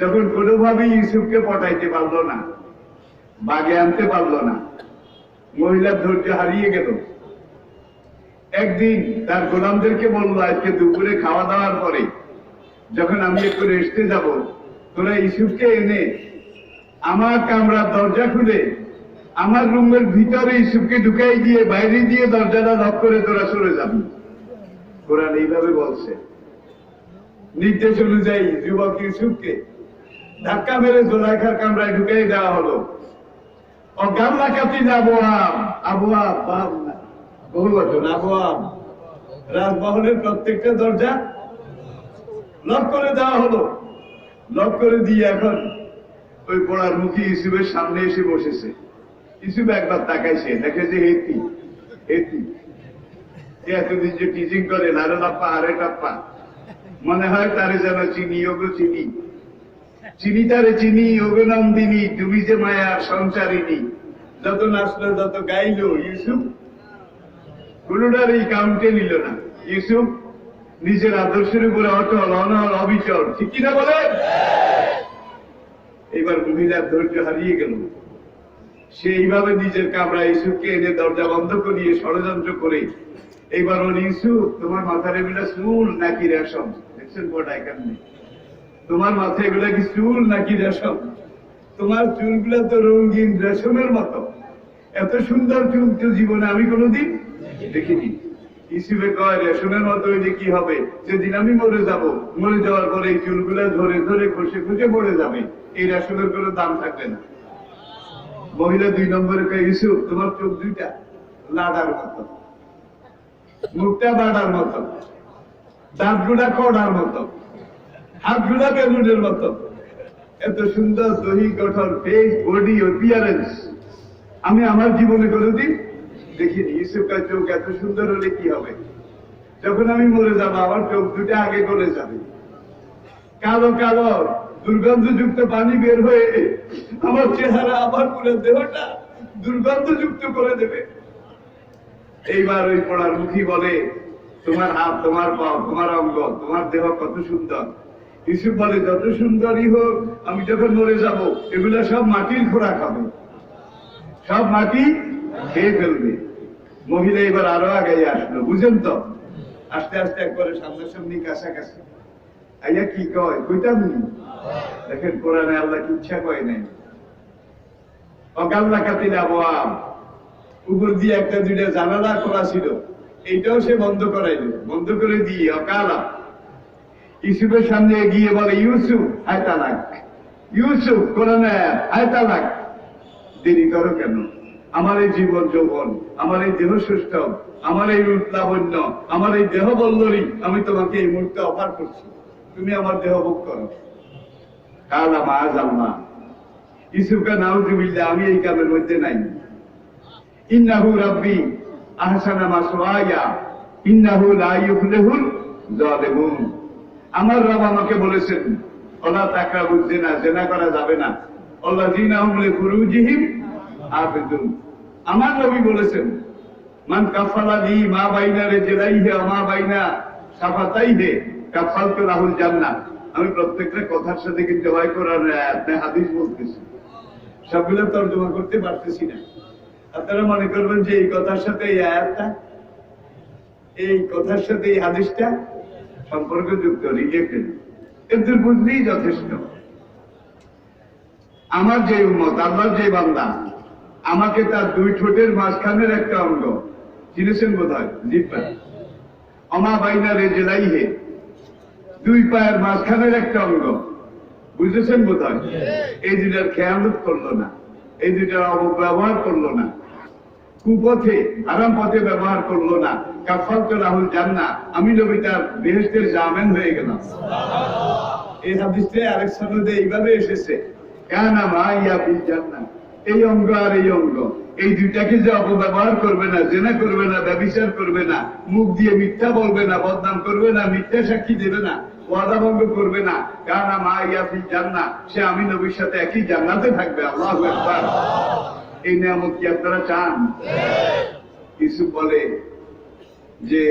A: যখন কোনোভাবেই ইউসুফকে পটাইতে পারলো না, বাগে আনতে পারলো না, মহিলার ধৈর্য হারিয়ে গেল। একদিন তার গোলামদেরকে বললো, আজকে দুপুরে খাওয়া দাওয়ার পরে যখন আমি একটু রেস্টে যাব, তোরা ইউসুফকে এনে আমার কামরার দরজা খুলে আমার রুমের ভিতরে ইউসুফকে ঢুকাই দিয়ে বাইরে দিয়ে দরজাটা লক করে তোরা চলে যাবি। কোরআন এইভাবে বলছে। নির্দেশ অনুযায়ী যুবক ইউসুফকে ধাক্কা মেরে জোলাইখার কামরায় ঢুকাই দেওয়া হলো। অগাল্লা কাতিল আবওয়াব, আবওয়াব বাব না, বহু বচন, আবওয়াব, রাজমহলের প্রত্যেকটা দরজা লক করে দেওয়া হলো। লক করে দিয়ে এখন ওই পড়ার মুখী ইউসুফের সামনে এসে বসেছে। ইউসুফ একবার তাকাইছে, দেখে যে হেতি হেতি এতদিন যে টিচিং করে নারে টাপ্পা আরে টাপ্পা, মনে হয় তারে যেন চিনি, ওগো চিনি, চিনি তারে চিনি, ওগো নন্দিনী, তুমি যে মায়ার সঞ্চারিনী। যত নাচলো যত গাইলো, ইউসুফ কোনটার এই কাউন্টে নিল না। ইউসুফ নিজের আদর্শের উপরে অটল, অনল, অবিচল, ঠিক কিনা বলেন? এইবার মহিলার ধৈর্য হারিয়ে গেল। সে এইভাবে নিজের কামরায় ইউসুফকে এনে দরজা বন্ধ করিয়ে ষড়যন্ত্র করে এইবার ওর, ইউসুফ তোমার মাথার এগুলা চুল নাকি রেশম? দেখছেন পড়ায় কেমনি? তোমার মাথায় এগুলা কি চুল নাকি রেশম? তোমার চুলগুলা তো রঙিন রেশমের মতো, এত সুন্দর চুল তো জীবনে আমি কোনোদিন দেখিনি। ইউসুফে কয়, রেশমের মতো হইলে কি হবে? যেদিন আমি মরে যাব, মরে যাওয়ার পরে এই চুলগুলা ধরে ধরে খসে খসে মরে যাবে, এই রেশমের কোনো দাম থাকবে না। মহিলা 2 নম্বরে কয়, ইউসুফ তোমার চোখ দুইটা লাডার মতো, মুখটা বাড়ার মতো, দাঁতগুলা কড়ার মতো, হাতগুলা বেলুনের মতো, এত সুন্দর দৈহিক গঠন, ফেস, বডি, অপিয়ারেন্স আমি আমার জীবনে কোনোদিন দেখিনি। ইউসুফের চোখ এত সুন্দর হলে কি হবে? যখন আমি মরে যাব আমার চোখ দুটা আগে গলে যাবে, কালো কালো দুর্গন্ধযুক্ত পানি বের হয়ে আমার চেহারা, আমার পুরো দেহটা দুর্গন্ধযুক্ত করে দেবে। এইবার ওই পড়ার মুখী বলে, তোমার হাত, তোমার পা, তোমার অঙ্গ, তোমার দেহ কত সুন্দর। ইউসুফ বলে, যত সুন্দরই হোক, আমি যখন মরে যাব এগুলা সব মাটির খোরাক হবে, সব মাটি খেয়ে ফেলবে। মহিলা এবার আরো আগে আসলো, বুঝেন তো? আস্তে আস্তে একবারে সামনাসামনি কাছাকাছি আইয়া কি কয়, কইতাম নি? দেখেন কোরআনে আল্লাহ কি ইচ্ছা কয় নাই। অগাল্লা কাতিল আবওয়াব, উপর দিয়ে একটা দুইটা জানালা খোলা ছিল, এইটাও সে বন্ধ করাইল। বন্ধ করে দিয়ে অকালা ইউসুফের সামনে গিয়ে বলে, ইউসুফ হায় তালাক, ইউসুফ কোরআনে হায় তালাক। দেরি করো কেন? আমার এই জীবন যৌবন, আমার এই দেহ সুস্থ, আমার এই রূপ লাবণ্য, আমার এই দেহ বল্লরী আমি তোমাকে এই মুহূর্তে অফার করছি, তুমি আমার দেহ ভোগ করো। কালা মাজ আল্লাহ, ইউসুফকে নাউজুবিল্লাহ, আমি এই কামের মধ্যে নাই। ইন্নাহু রাব্বি আহসানা মাসওয়ায়া ইন্নাহু লা ইউফলিহুল যালিমুন। আমার রব আমাকে বলেছেন, ওয়ালা তাকরাবুজ জিনা, জিনা করা যাবে না। আল্লাযীনা হুম লিফুরুজিহিম হাফিজুন। আমার নবী বলেছেন, মান কাফালা লি মা বাইনা রিজলাইহি ওয়া মা বাইনা শাফাতাইহি কাফালতু লাহুল জান্নাহ। আমি প্রত্যেকটা কথার সাথে কিন্তু হয় কোরআনের আয়াত না হাদিস বলতেছি, সবগুলো তর্জমা করতে পারতেছি না। আপনারা মনে করবেন যে এই কথার সাথে এই আয়াতটা, এই কথার সাথে এই হাদিসটা সম্পর্কযুক্ত, রিলেটেড, কিন্তু বুঝলেই যথেষ্ট। আমার যে উম্মত, আল্লাহর যে বান্দা, আমাকে তার 2 ঠোঁটের মাঝখানের একটা অঙ্গ, চিনেছেন বোধ হয়, জিহ্বা, অমা বাইনা রিজলাইহি, 2 পায়ের মাঝখানের একটা অঙ্গ, বুঝেছেন বোধ হয়। এই দুটার খেয়ালত করলো না, এই দুটার অপব্যবহার করলো না, কুপথে হারাম পথে ব্যবহার করলো না। কাফালতু লাহুল জান্নাহ, আমি নবী তার বেহেশতের জামিন হয়ে গেলাম। এই হাদিসে আরেক সনদে এইভাবে এসেছে, কানা মাইয়া ফিল জান্নাহ। এই অঙ্গ আর এই অঙ্গ, এই দুইটাকে যে অপব্যবহার করবে না, জেনা করবে না, ব্যভিচার করবে না, মুখ দিয়ে মিথ্যা বলবে না, বদনাম করবে না, মিথ্যা সাক্ষী দেবে না, ওয়াদা ভঙ্গ করবে না, কানা মাইয়া ফিল জান্নাহ, সে আমি নবীর সাথে একই জান্নাতে থাকবে। আল্লাহু আকবার। এই নিয়ামত কি আপনারা চান? ইউসুফ বলে যে,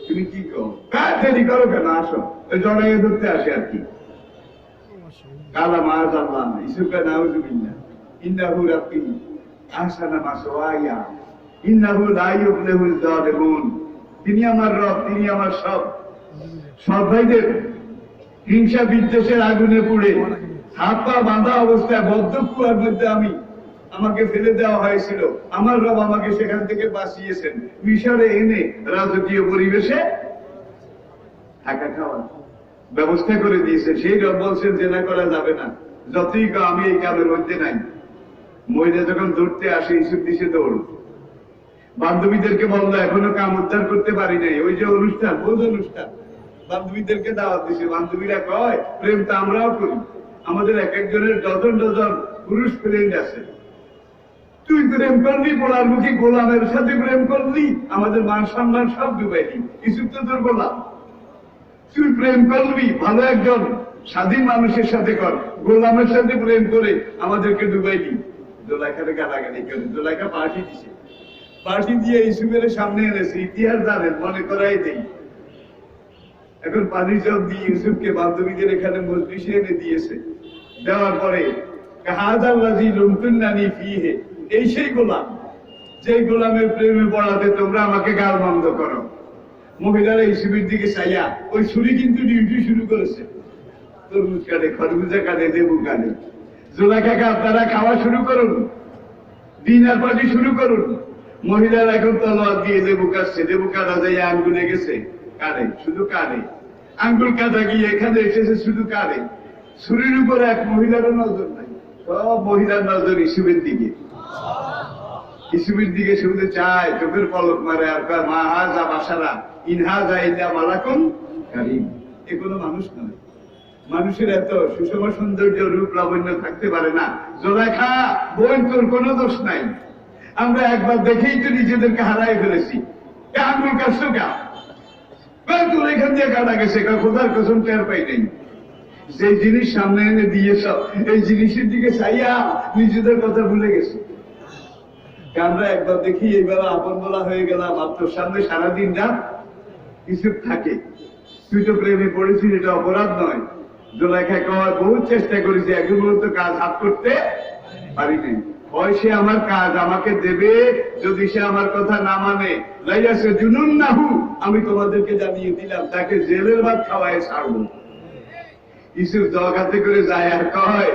A: তুমি কি কর, দেরি করো কেন, আসো। ওই জড়াইয়ে ধরতে আসে আর কি। কালা মাজ আল্লাহ ইসুকা নাউজুবিল্লাহ ইন্নাহু রাব্বি আহসানা মাসওয়ায়া ইন্নাহু লা ইউফলিহুল যালিমুন। তিনি আমার রব, তিনি আমার সব। সব ভাইদের হিংসা বিদ্বেষের আগুনে পুড়ে হাত পা বাঁধা অবস্থায় বদ্ধ কুয়ার মধ্যে আমাকে ফেলে দেওয়া হয়েছিল। আমার রব আমাকে সেখান থেকে বাঁচিয়েছেন, মিশরে এনে রাজকীয় পরিবেশে থাকা খাওয়া ব্যবস্থা করে দিয়েছে। সেই রব বলছেন জেনা করা যাবে না, যতই আমি এই কামের মধ্যে নাই। মহিলা যখন দৌড়তে আসে ইসুফ দিছে দৌড়। বান্ধবীদেরকে বললো এখনো কাম উদ্ধার করতে পারি নাই। ওই যে অনুষ্ঠান, বোঝ অনুষ্ঠান, বান্ধবীদেরকে দাওয়াত দিছে। বান্ধবীরা কয় প্রেম তো আমরাও করি, আমাদের এক একজনের ডজন ডজন পুরুষ ফ্রেন্ড আছে। তুই প্রেম করলি, পোড়ার মুখী গোলামের সাথে প্রেম করলি, আমাদের মান সম্মান সব ডুবাইলি। ইসুফ তো তোর গোলাম। তুই প্রেম করবি ভালো একজন স্বাধীন মানুষের সাথে কর, গোলামের সাথে প্রেম করে আমাদেরকে ডুবাইলি। জোলাইখারে গালাগালি করে, জোলাইখা পার্টি দিছে। পার্টি দিয়ে ইসুফের সামনে এনেছে। ইতিহাস জানেন, মনে করাই দেই। এখন পানি জল দিয়ে ইউসুফকে বান্ধবীদের এখানে মজলিসে এনে দিয়েছে। দেওয়ার পরে হাযাল লাযী লুমতুন্নানী ফীহি, এই সেই গোলাম যে গোলামের প্রেমে পড়াতে তোমরা আমাকে গাল বন্ধ করো। মহিলারা ইসুফের দিকে চাইয়া ওই ছুরি কিন্তু ডিউটি শুরু করেছে। তরমুজ কাটে, খরবুজা কাটে, লেবু কাটে। জোলাইখাকে আপনারা খাওয়া শুরু করুন, ডিনার পার্টি শুরু করুন। মহিলারা এখন তলোয়ার দিয়ে লেবু কাটছে। লেবু কাটা যায় আঙ্গুলে গেছে, কাটে, শুধু কাটে। আঙ্গুল কাটা গিয়ে এখানে এসেছে, শুধু কাটে। ছুরির উপরে এক মহিলারও নজর নাই, সব মহিলার নজর ইসুফের দিকে। ইসুফের দিকে শুনতে চায়, চোখের পলক মারে আর মা হাজা বাসারা ইনহাজা ইল্লা মালাকুন কারীম। এ কোনো মানুষ নয়। মানুষের এত সুষম সৌন্দর্য রূপ লাবণ্য থাকতে পারে না। জোলাইখা বোন, তোর কোনো দোষ নাই। আমরা একবার দেখেই তো নিজেদেরকে হারাই ফেলেছি। আঙ্গুল কাটছো কা, তোর এখান দিয়ে কাটা গেছে, খোদার কসম টের পাই নেই। যে জিনিস সামনে এনে দিয়েছ, এই জিনিসের দিকে চাইয়া নিজেদের কথা ভুলে গেছে। আমরা একবার দেখি এইবার আপন বলা হয়ে গেলাম। তোর সামনে সারাদিন রাত কিছু থাকে। তুই তো প্রেমে পড়েছিস, এটা অপরাধ নয়। জোলাইখা কওয়ার বহুত চেষ্টা করেছি, একজন তো কাজ হাত করতে পারি নাই। হয় সে আমার কাজ আমাকে দেবে, যদি সে আমার কথা না মানে লাইয়াসে জুনুন নাহু, আমি তোমাদেরকে জানিয়ে দিলাম তাকে জেলের ভাত খাওয়ায় ছাড়বো। ইসুফ জগাতে করে যায় আর কয়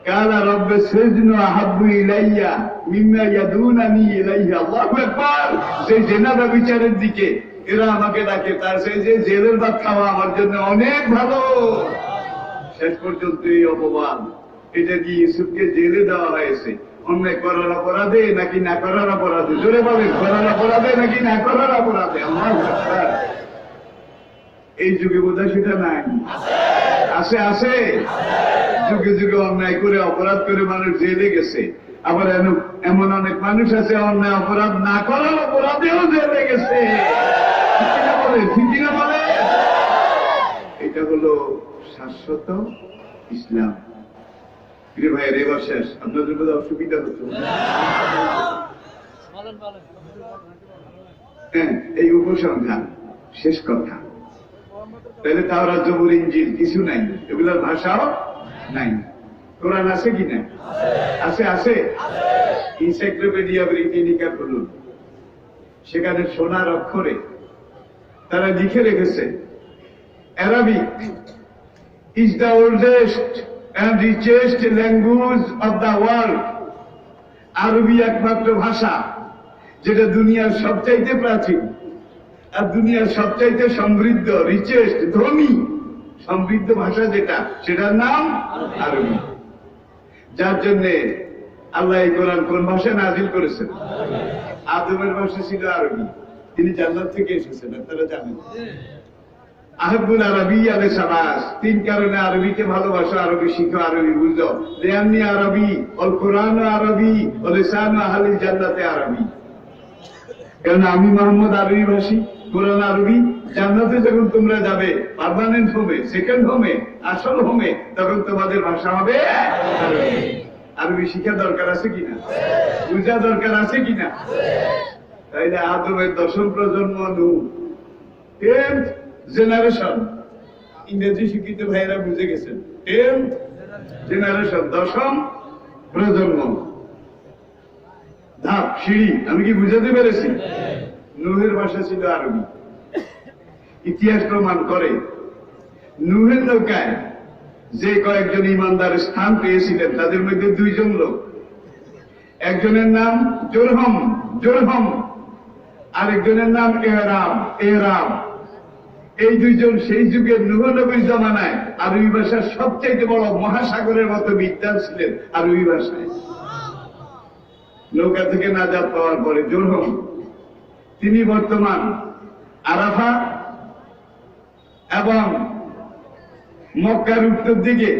A: কালা রব্বে সিজনু আহাব্বু ইলাইয়া মিম্মা ইয়াদুনানি ইলাইহি। আল্লাহু আকবার। সেই জেনাবা বিচারের দিকে এরা আমাকে ডাকে, তার সেই যে জেলের ভাত খাওয়া আমার জন্য অনেক ভালো। শেষ পর্যন্ত এই অপমান, এটা দিয়ে ইসুফকে জেলে দেওয়া হয়েছে। অন্যায় করার অপরাধে নাকি না করার অপরাধে? জোরে বলেন, করার অপরাধে নাকি না করার অপরাধে? আল্লাহু আকবার। এই যুগে বোধহয় সেটা নাই। আছে, আছে। যুগে যুগে অন্যায় করে অপরাধ করে মানুষ জেলে গেছে। আবার এমন অনেক মানুষ আছে অন্যায় অপরাধ না করার অপরাধেও জেলে গেছে। ঠিক কিনা বলে? ঠিক কিনা বলে? এটা হলো শাশ্বত ইসলাম। প্রিয় ভাইয়ের এবার শেষ, আপনাদের বোধ অসুবিধা হতো। হ্যাঁ, এই উপসংহার শেষ কথা। তাহলে তাওরাত, জবুর, ইনজিল কিছু নাই, এগুলোর ভাষাও নাই। কোরআন আছে কি না? আছে, আছে। ইনসাইক্লোপিডিয়া ব্রিটানিকা খুলুন, সেখানে সোনার অক্ষরে তারা লিখে রেখেছে Arabic is the oldest and richest language of the world. আরবি একমাত্র ভাষা যেটা দুনিয়ার সবচাইতে প্রাচীন আর দুনিয়ার সবচাইতে সমৃদ্ধ, রিচেস্ট, ধনী, সমৃদ্ধ ভাষা যেটা, সেটার নাম আরবি। যার জন্য আল্লাহ এই কোরআন কোন ভাষায় নাজিল করেছেন? আদমের ভাষা ছিল আরবি। তিনি জান্নাত থেকে এসেছেন, আপনারা জানেন। আহাবুল আরবি আলে সালাস, তিন কারণে আরবিকে ভালোবাসো, আরবি শিখো, আরবি বুঝো। লিআন্নি আরবি ওয়াল কুরআন আরবি ওয়া লিসানু আহলিল জান্নাতি আরবি। কারণ আমি মুহাম্মদ আরবি ভাষী, কোরআন আরবি। জান্নাতে যখন তোমরা যাবে পার্মানেন্ট হোমে, সেকেন্ড হোমে, আসল হোমে, তখন তোমাদের ভাষা হবে আরবি। আরবি শিক্ষা দরকার আছে কিনা? বুঝা দরকার আছে কিনা? তাইলে আদমের 10ম প্রজন্ম নূহ, 10th জেনারেশন ইংরেজি শিক্ষিত ভাইয়েরা বুঝে গেছেন। 10th জেনারেশন, 10ম প্রজন্ম, ধাপ সিঁড়ি। আমি কি বুঝাতে পেরেছি? নূহের ভাষা ছিল আরবি। ইতিহাস প্রমাণ করে নূহের নৌকায় যে কয়েকজন ইমানদার স্থান পেয়েছিলেন তাদের মধ্যে 2 জন লোক, একজনের নাম জোরহম, আরেকজনের নাম এরাম। এই 2 জন সেই যুগের নূহ নবীর জমানায় আরবি ভাষার সবচেয়ে বড় মহাসাগরের মতো বিদ্বান ছিলেন আরবি ভাষায়। নৌকা থেকে নাজাত পাওয়ার পরে জোরহম, তিনি বর্তমান আরাফা এবং মক্কার উত্তর দিকে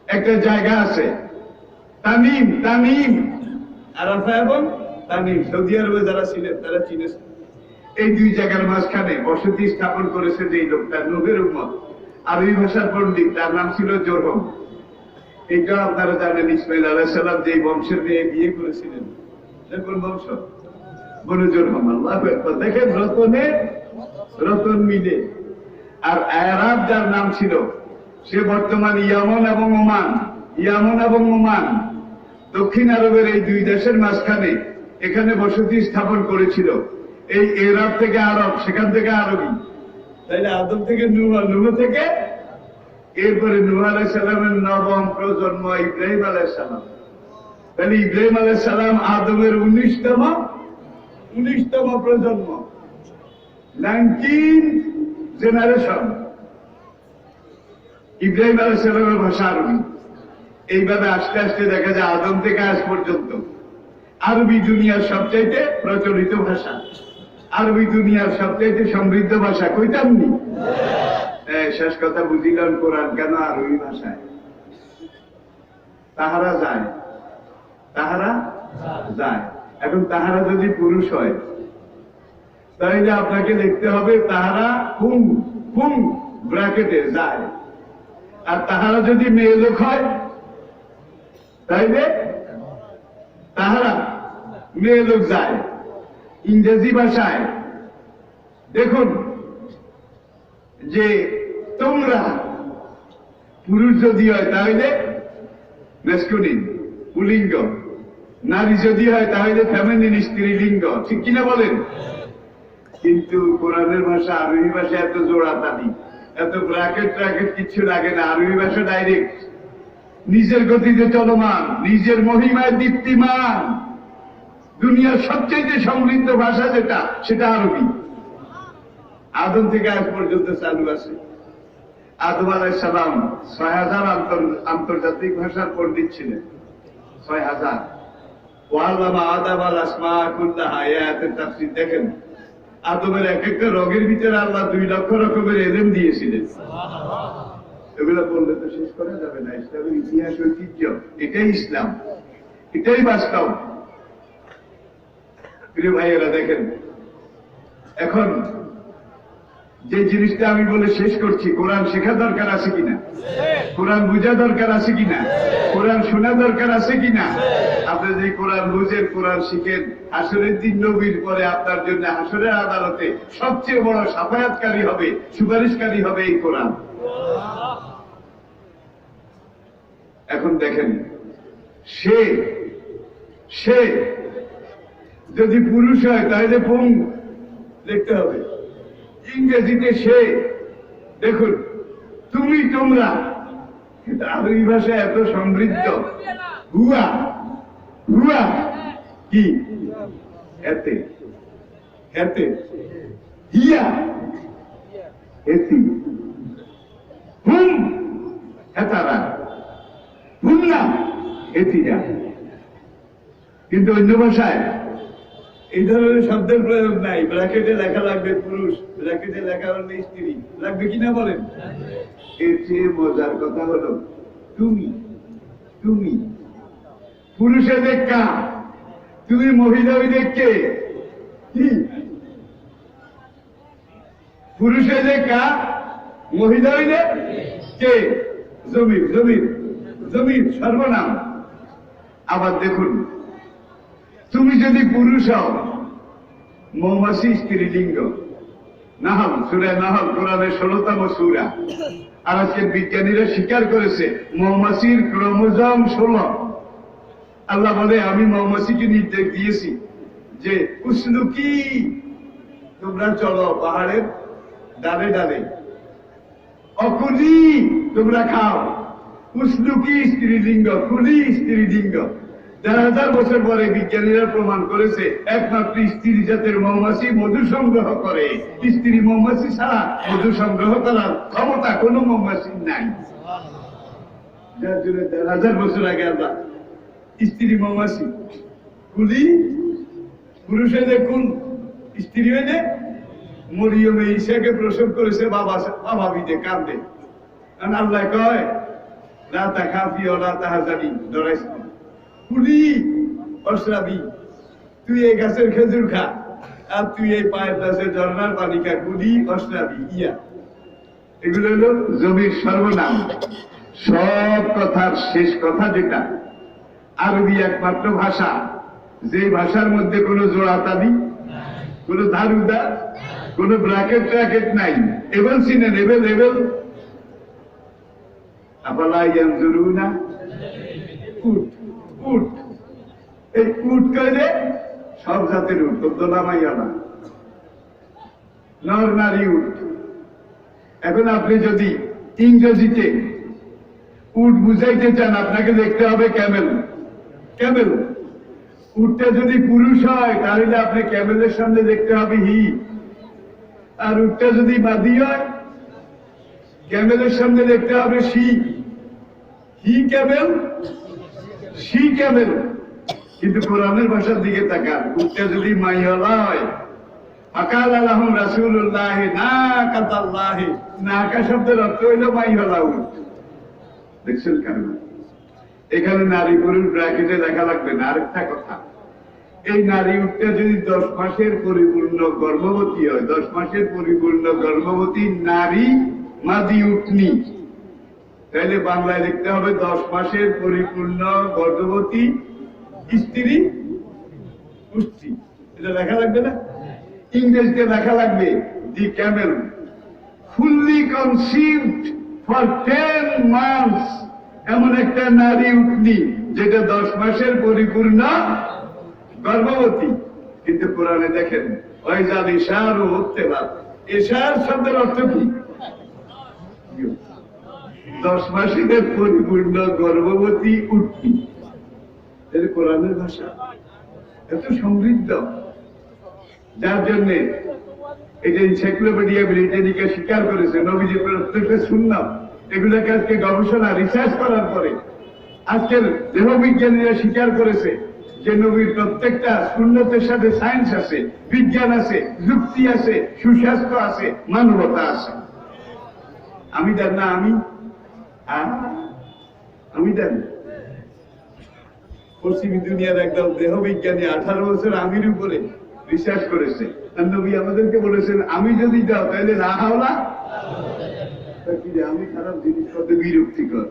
A: একটা জায়গা আছে তানিম, আরাফা এবং তানিম, সৌদি আরবে যারা ছিলেন তারা চিনেছেন। এই 2 জায়গার মাঝখানে বসতি স্থাপন করেছে যে লোকটা, নূহের উম্মত, আরবি ভাষার পণ্ডিত, তার নাম ছিল জোরহম। এটা আপনারা জানেন, ইসমাইল আলাইহিস সালাম যে বংশের মেয়ে বিয়ে করেছিলেন, কোন বংশ? বনু জোরহম। আল্লাহু আকবার। দেখেন, রতন মিলে। আর আরাব যার নাম ছিল, সে বর্তমান ইয়ামন এবং ওমান, দক্ষিণ আরবের এই 2 দেশের মাঝখানে এখানে বসতি স্থাপন করেছিল। এই এরাব থেকে আরব, সেখান থেকে আরবি। তাইলে আদম থেকে নূহ থেকে, এরপরে নূহ আলাইহিস সালামের 9ম প্রজন্ম ইব্রাহিম আলাইহিস সালাম। তাহলে ইব্রাহিম আলাইহিস সালাম আদমের 19তম প্রজন্ম, 19th জেনারেশন। ইব্রাহিম আলাইহিস সালামের ভাষা আরবি। এইভাবে আস্তে আস্তে দেখা যায় আদম থেকে আজ পর্যন্ত আরবি দুনিয়ার সবচাইতে প্রচলিত ভাষা, আরবি দুনিয়ার সবচাইতে সমৃদ্ধ ভাষা। কইতাম নি? শেষ কথা বুঝিলাম, কোরআন কেন আরবি ভাষায়? তাহারা যায়। এখন তাহারা যদি পুরুষ হয় তাহলে আপনাকে লিখতে হবে তাহারা হুম ব্র্যাকেটে যায়। আর তাহারা যদি মেয়ে লোক হয় তাইলে তাহারা মেয়ে লোক যায়। ইংরেজি ভাষায় দেখুন যে তোমরা পুরুষ যদি হয় তাহলে ম্যাসকুলিন পুলিঙ্গ, নারী যদি হয় তাহলে ফেমিনিন স্ত্রীলিঙ্গ। ঠিক কিনা বলেন? কিন্তু কোরআনের ভাষা, আরবি ভাষা এত জোড়াতালি, এত ব্র্যাকেট কিছু লাগে না। আরবি ভাষা ডাইরেক্ট, নিজের গতিতে চলমান, নিজের মহিমায় দীপ্তিমান, দুনিয়ার সবচেয়ে সমৃদ্ধ ভাষা যেটা, সেটা আরবি। আদম থেকে আজ পর্যন্ত চালু আছে। আদম আলাইহিস সালাম 6000 আন্তর্জাতিক ভাষার পণ্ডিত ছিলেন, 6000। ওয়াল্লামা আদম আল আসমা কুল্লাহা, আয়াতের তাফসীর দেখেন। আদমের এক একটা রোগের ভিতরে আল্লাহ 2 লক্ষ রকমের এলেম দিয়েছিলেন। এগুলো বললে তো শেষ করা যাবে না। ইসলামের ইতিহাস, ঐতিহ্য, এটাই ইসলাম, এটাই বাস্তব। প্রিয় ভাইয়েরা দেখেন, এখন যে জিনিসটা আমি বলে শেষ করছি, কোরআন শেখা দরকার আছে কিনা? কোরআন বুঝা দরকার আছে কিনা? কোরআন শোনা দরকার আছে কিনা? আপনি যদি কোরআন বুঝেন, কোরআন শিখেন, হাসরের দিন নবীর পরে আপনার জন্য হাসরের আদালতে সবচেয়ে বড় সাফায়াতকারী হবে, সুপারিশকারী হবে এই কোরআন। এখন দেখেন, সে যদি পুরুষ হয় তাহলে পুং লিখতে হবে। ইংরেজিতে সে, দেখুন তুমি তোমরা, কিন্তু আরবি ভাষা এত সমৃদ্ধ। হুয়া কি? এতে হিয়া, এতি, হুম হেতারা, হুন্না এতিরা। কিন্তু অন্য ভাষায় এই ধরনের শব্দের প্রয়োগ নাই। ব্র্যাকেটে লেখা লাগবে পুরুষ, ব্র্যাকেটে লেখা হলে স্ত্রী লাগবে কিনা বলেন? এর চেয়ে মজার কথা হলো তুমি পুরুষে দেখা, তুমি মহিলা দেখে কি? পুরুষে দেখা, মহিলা কে? জমির সর্বনাম। আবার দেখুন, তুমি যদি পুরুষ হও, মৌমাছি স্ত্রীলিঙ্গ, নাহল, সূরা নাহল কোরআনের 16তম সূরা। আর আজকে বিজ্ঞানীরা স্বীকার করেছে মৌমাছির ক্রোমোজোম 16। আল্লাহ বলে আমি মৌমাছিকে নির্দেশ দিয়েছি যে উসলুকি, তোমরা চলো পাহাড়ের ডালে ডালে, অকুলি তোমরা খাও। উসলুকি স্ত্রীলিঙ্গ, কুলি স্ত্রীলিঙ্গ। 1000 বছর পরে বিজ্ঞানীরা প্রমাণ করেছে একমাত্র স্ত্রী জাতের মৌমাছি মধু সংগ্রহ করে, স্ত্রী মৌমাছি ছাড়া মধু সংগ্রহ করার ক্ষমতা কোনো মৌমাছির নাই। যার জন্য 1000 বছর আগে আমরা স্ত্রী মৌমাছি কুলি, পুরুষ হয়ে কুল, স্ত্রী হয়ে মরিয়মে ঈসাকে প্রসব করেছে বাবা বিদে কান্দে। আল্লাহ কয় লা তাখাফি ওয়া লা তাহজানি, ডরাইস না। কুলি অশ্রাবি, তুই এই গাছের খেজুর খা, আর তুই এই পায়ের কাছে ঝর্ণার পানি খা। কুলি অশ্রাবি ইয়া, এগুলো হলো জমির সর্বনাম। সব কথার শেষ কথা যেটা, আরবি একমাত্র ভাষা যে ভাষার মধ্যে কোনো জোড়াতালি, কোনো ধারুদা, কোনো ব্র্যাকেট ট্র্যাকেট নাই। এবেল চিনেন, এবেল এবেল আপালা ইয়ানজুরুনা, উট উট, এই উট কইলে সব জাতের উট, দোলামাইয়া না, নর নারী উট। এখন আপনি যদি ইংরেজিতে উট বুঝাইতে চান আপনাকে দেখতে হবে ক্যামেল। ক্যামেল, উটটা যদি পুরুষ হয় তাহলে আপনি ক্যামেলের সামনে দেখতে হবে হি, আর উটটা যদি মাদি হয় ক্যামেলের সামনে দেখতে হবে সি। হি ক্যামেল, সি ক্যামেল। কিন্তু কোরআনের ভাষার দিকে তাকান, উটটা যদি মাইওয়ালা হয়, আকাল আলাহুম রাসূলুল্লাহ নাকাতাল্লাহ, নাকা শব্দের অর্থ হইল মাইওয়ালা উট। দেখছেন কেন? এখানে নারী পুরুষ ব্র্যাকেটে লেখা লাগবে না। আরেকটা কথা, এই নারী উটটা যদি 10 মাসের পরিপূর্ণ গর্ভবতী হয়, 10 মাসের পরিপূর্ণ গর্ভবতী নারী মাদি উটনি, তাহলে বাংলায় লিখতে হবে 10 মাসের পরিপূর্ণ গর্ভবতী স্ত্রী পুষ্টি। এটা লেখা লাগবে না? ইংরেজিতে লেখা লাগবে the camel fully conceived for 10 months, এমন একটা নারী উটনি যেটা 10 মাসের পরিপূর্ণ গর্ভবতী। কিন্তু কোরআনে দেখেন ওয়াইজাল ইশারু উত্তেবাত, ইশার শব্দের অর্থ কি? 10 মাসের পরিপূর্ণ গর্ভবতী উটনি। এর কোরআনের ভাষা এত সমৃদ্ধ, যার জন্য এই যে এনসাইক্লোপিডিয়া ব্রিটানিকা স্বীকার করেছে নবীজি প্রত্যেকটা সুন্নাত, এগুলোকে আজকে গবেষণা রিসার্চ করার পরে আজকের দেহবিজ্ঞানীরা স্বীকার করেছে যে নবীর প্রত্যেকটা সুন্নতের সাথে সায়েন্স আছে, বিজ্ঞান আছে, যুক্তি আছে, সুস্বাস্থ্য আছে, মানবতা আছে। আমি দেন না, আমি দেন পশ্চিমী দুনিয়ার একদম দেহবিজ্ঞানী 18 বছর আমির উপরে রিসার্চ করেছে। নবী আমাদেরকে বলেছেন আমি যদি দাও তাহলে না হাওলা, আমি খারাপ জিনিস কত বিরক্তিকর।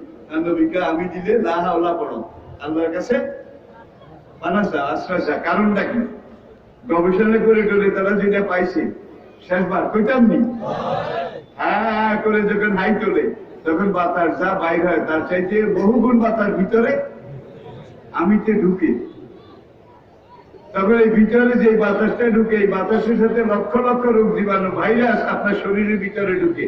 A: নবীকে আমি দিলে না হাওলা পড়ো, আল্লাহর কাছে মানাসা আশ্বাসা। কারণটা কি? গবেষণা করে করে তারা যেটা পাইছে শেষবার কইতাম নি, হ্যাঁ করে যখন হাই তোলে তখন বাতাস যা বাইর হয় তার চাইতে বহুগুণ বাতাস ভিতরে আমিতে ঢুকে। তখন এই ভিতরে যে বাতাসটা ঢুকে, এই বাতাসের সাথে লক্ষ লক্ষ রোগ জীবাণু ভাইরাস আপনার শরীরের ভিতরে ঢুকে,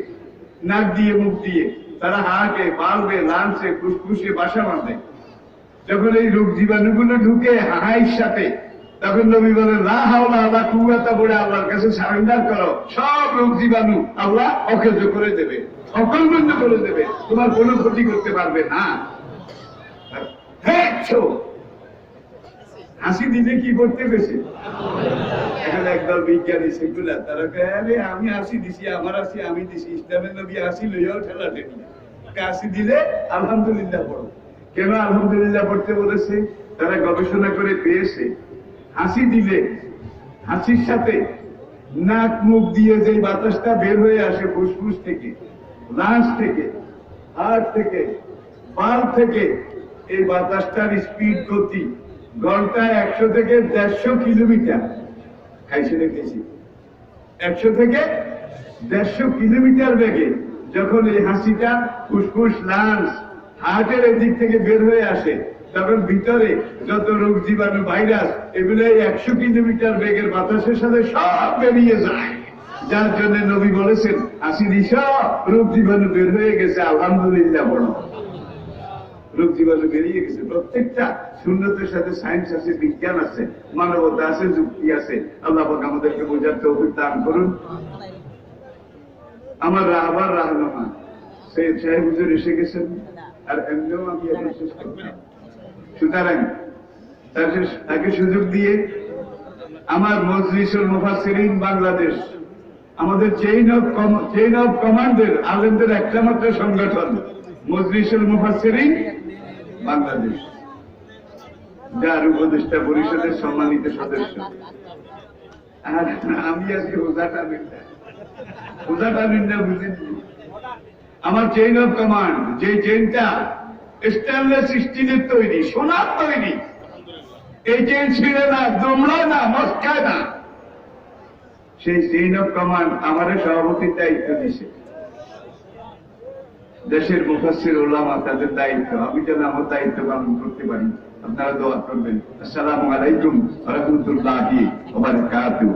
A: নাক দিয়ে মুখ দিয়ে তারা হাঁকে, বালবে, লাঞ্চে, ফুসফুসে বাসা বাঁধে। যখন এই রোগ জীবাণুগুলো ঢুকে হাঁহাইয়ের সাথে, তখন নবী বলেন লা হাওলা ওয়ালা কুওয়াতা বলে আল্লাহর কাছে সারেন্ডার করো, সব রোগ জীবাণু আল্লাহ অকেজ করে দেবে, অকলবন্ধ করে দেবে, তোমার কোনো ক্ষতি করতে পারবে না। হাসি দিলে কি করতে পেরেছে? এখানে একদল বিজ্ঞানী সেগুলা তারা কে আমি হাসি দিছি, আমার হাসি আমি দিছি, ইসলামের নবী হাসি লইয়াও ঠেলা ঠেলি, হাসি দিলে আলহামদুলিল্লাহ পড়ো। কেন আলহামদুলিল্লাহ পড়তে বলেছে? তারা গবেষণা করে পেয়েছে হাসি দিলে হাসির সাথে নাক মুখ দিয়ে যে বাতাসটা বের হয়ে আসে ফুসফুস থেকে, লাঞ্চ থেকে, হার্ট থেকে, বাল থেকে, এই বাতাসটার স্পিড গতি ঘন্টায় 100 থেকে 150 কিলোমিটার। খাইছে দেখেছি 100 থেকে 150 কিলোমিটার বেগে যখন এই হাসিটা ফুসফুস লাংস হার্টের এদিক থেকে বের হয়ে আসে, তখন ভিতরে যত রোগ জীবাণু ভাইরাস এগুলো 100 কিলোমিটার বেগের বাতাসের সাথে সব বেরিয়ে যায়। যার জন্য নবী বলেছেন হাসি সব রোগ জীবাণু বের হয়ে গেছে, আলহামদুলিল্লাহ বড় রোগ জীবাণু বেরিয়ে গেছে। প্রত্যেকটা শূন্যতের সাথে সায়েন্স আছে, বিজ্ঞান আছে, মানবতা আছে, যুক্তি আছে। আল্লাহ পাক আমাদেরকে বোঝার তৌফিক দান করুন। আমার রাহবার রাহনুমা সৈয়দ সাহেব হুজুর এসে গেছেন, আর এমনিও আমি এখন শেষ করতাম। সুতরাং তাকে সুযোগ দিয়ে আমার মজলিসুল মুফাসসিরিন বাংলাদেশ, আমাদের চেইন অফ কমান্ডের আলেমদের একটা মাত্র সংগঠন মজলিসুল মুফাসসিরিন বাংলাদেশ, যার উপদেষ্টা পরিষদের সম্মানিত সদস্য। আর আমি আজকে ওজাটা বুঝেছি। আমার চেইন অফ কমান্ড, যে চেইনটা স্টেনলেস স্টিলের তৈরি, সোনার তৈরি, এই চেইন ছিঁড়ে না, দমড়ায় না, মস্কায় না। সেই চেইন অফ কমান্ড আমাদের সভাপতির দায়িত্ব দিছে। দেশের মুফাসসির উলামা তাদের দায়িত্ব, আমি যেন আমার দায়িত্ব পালন করতে পারি। আপনারা দোয়া করবেন। আসসালামু আলাইকুম ওয়া রাহমাতুল্লাহি ওয়া বারাকাতুহু।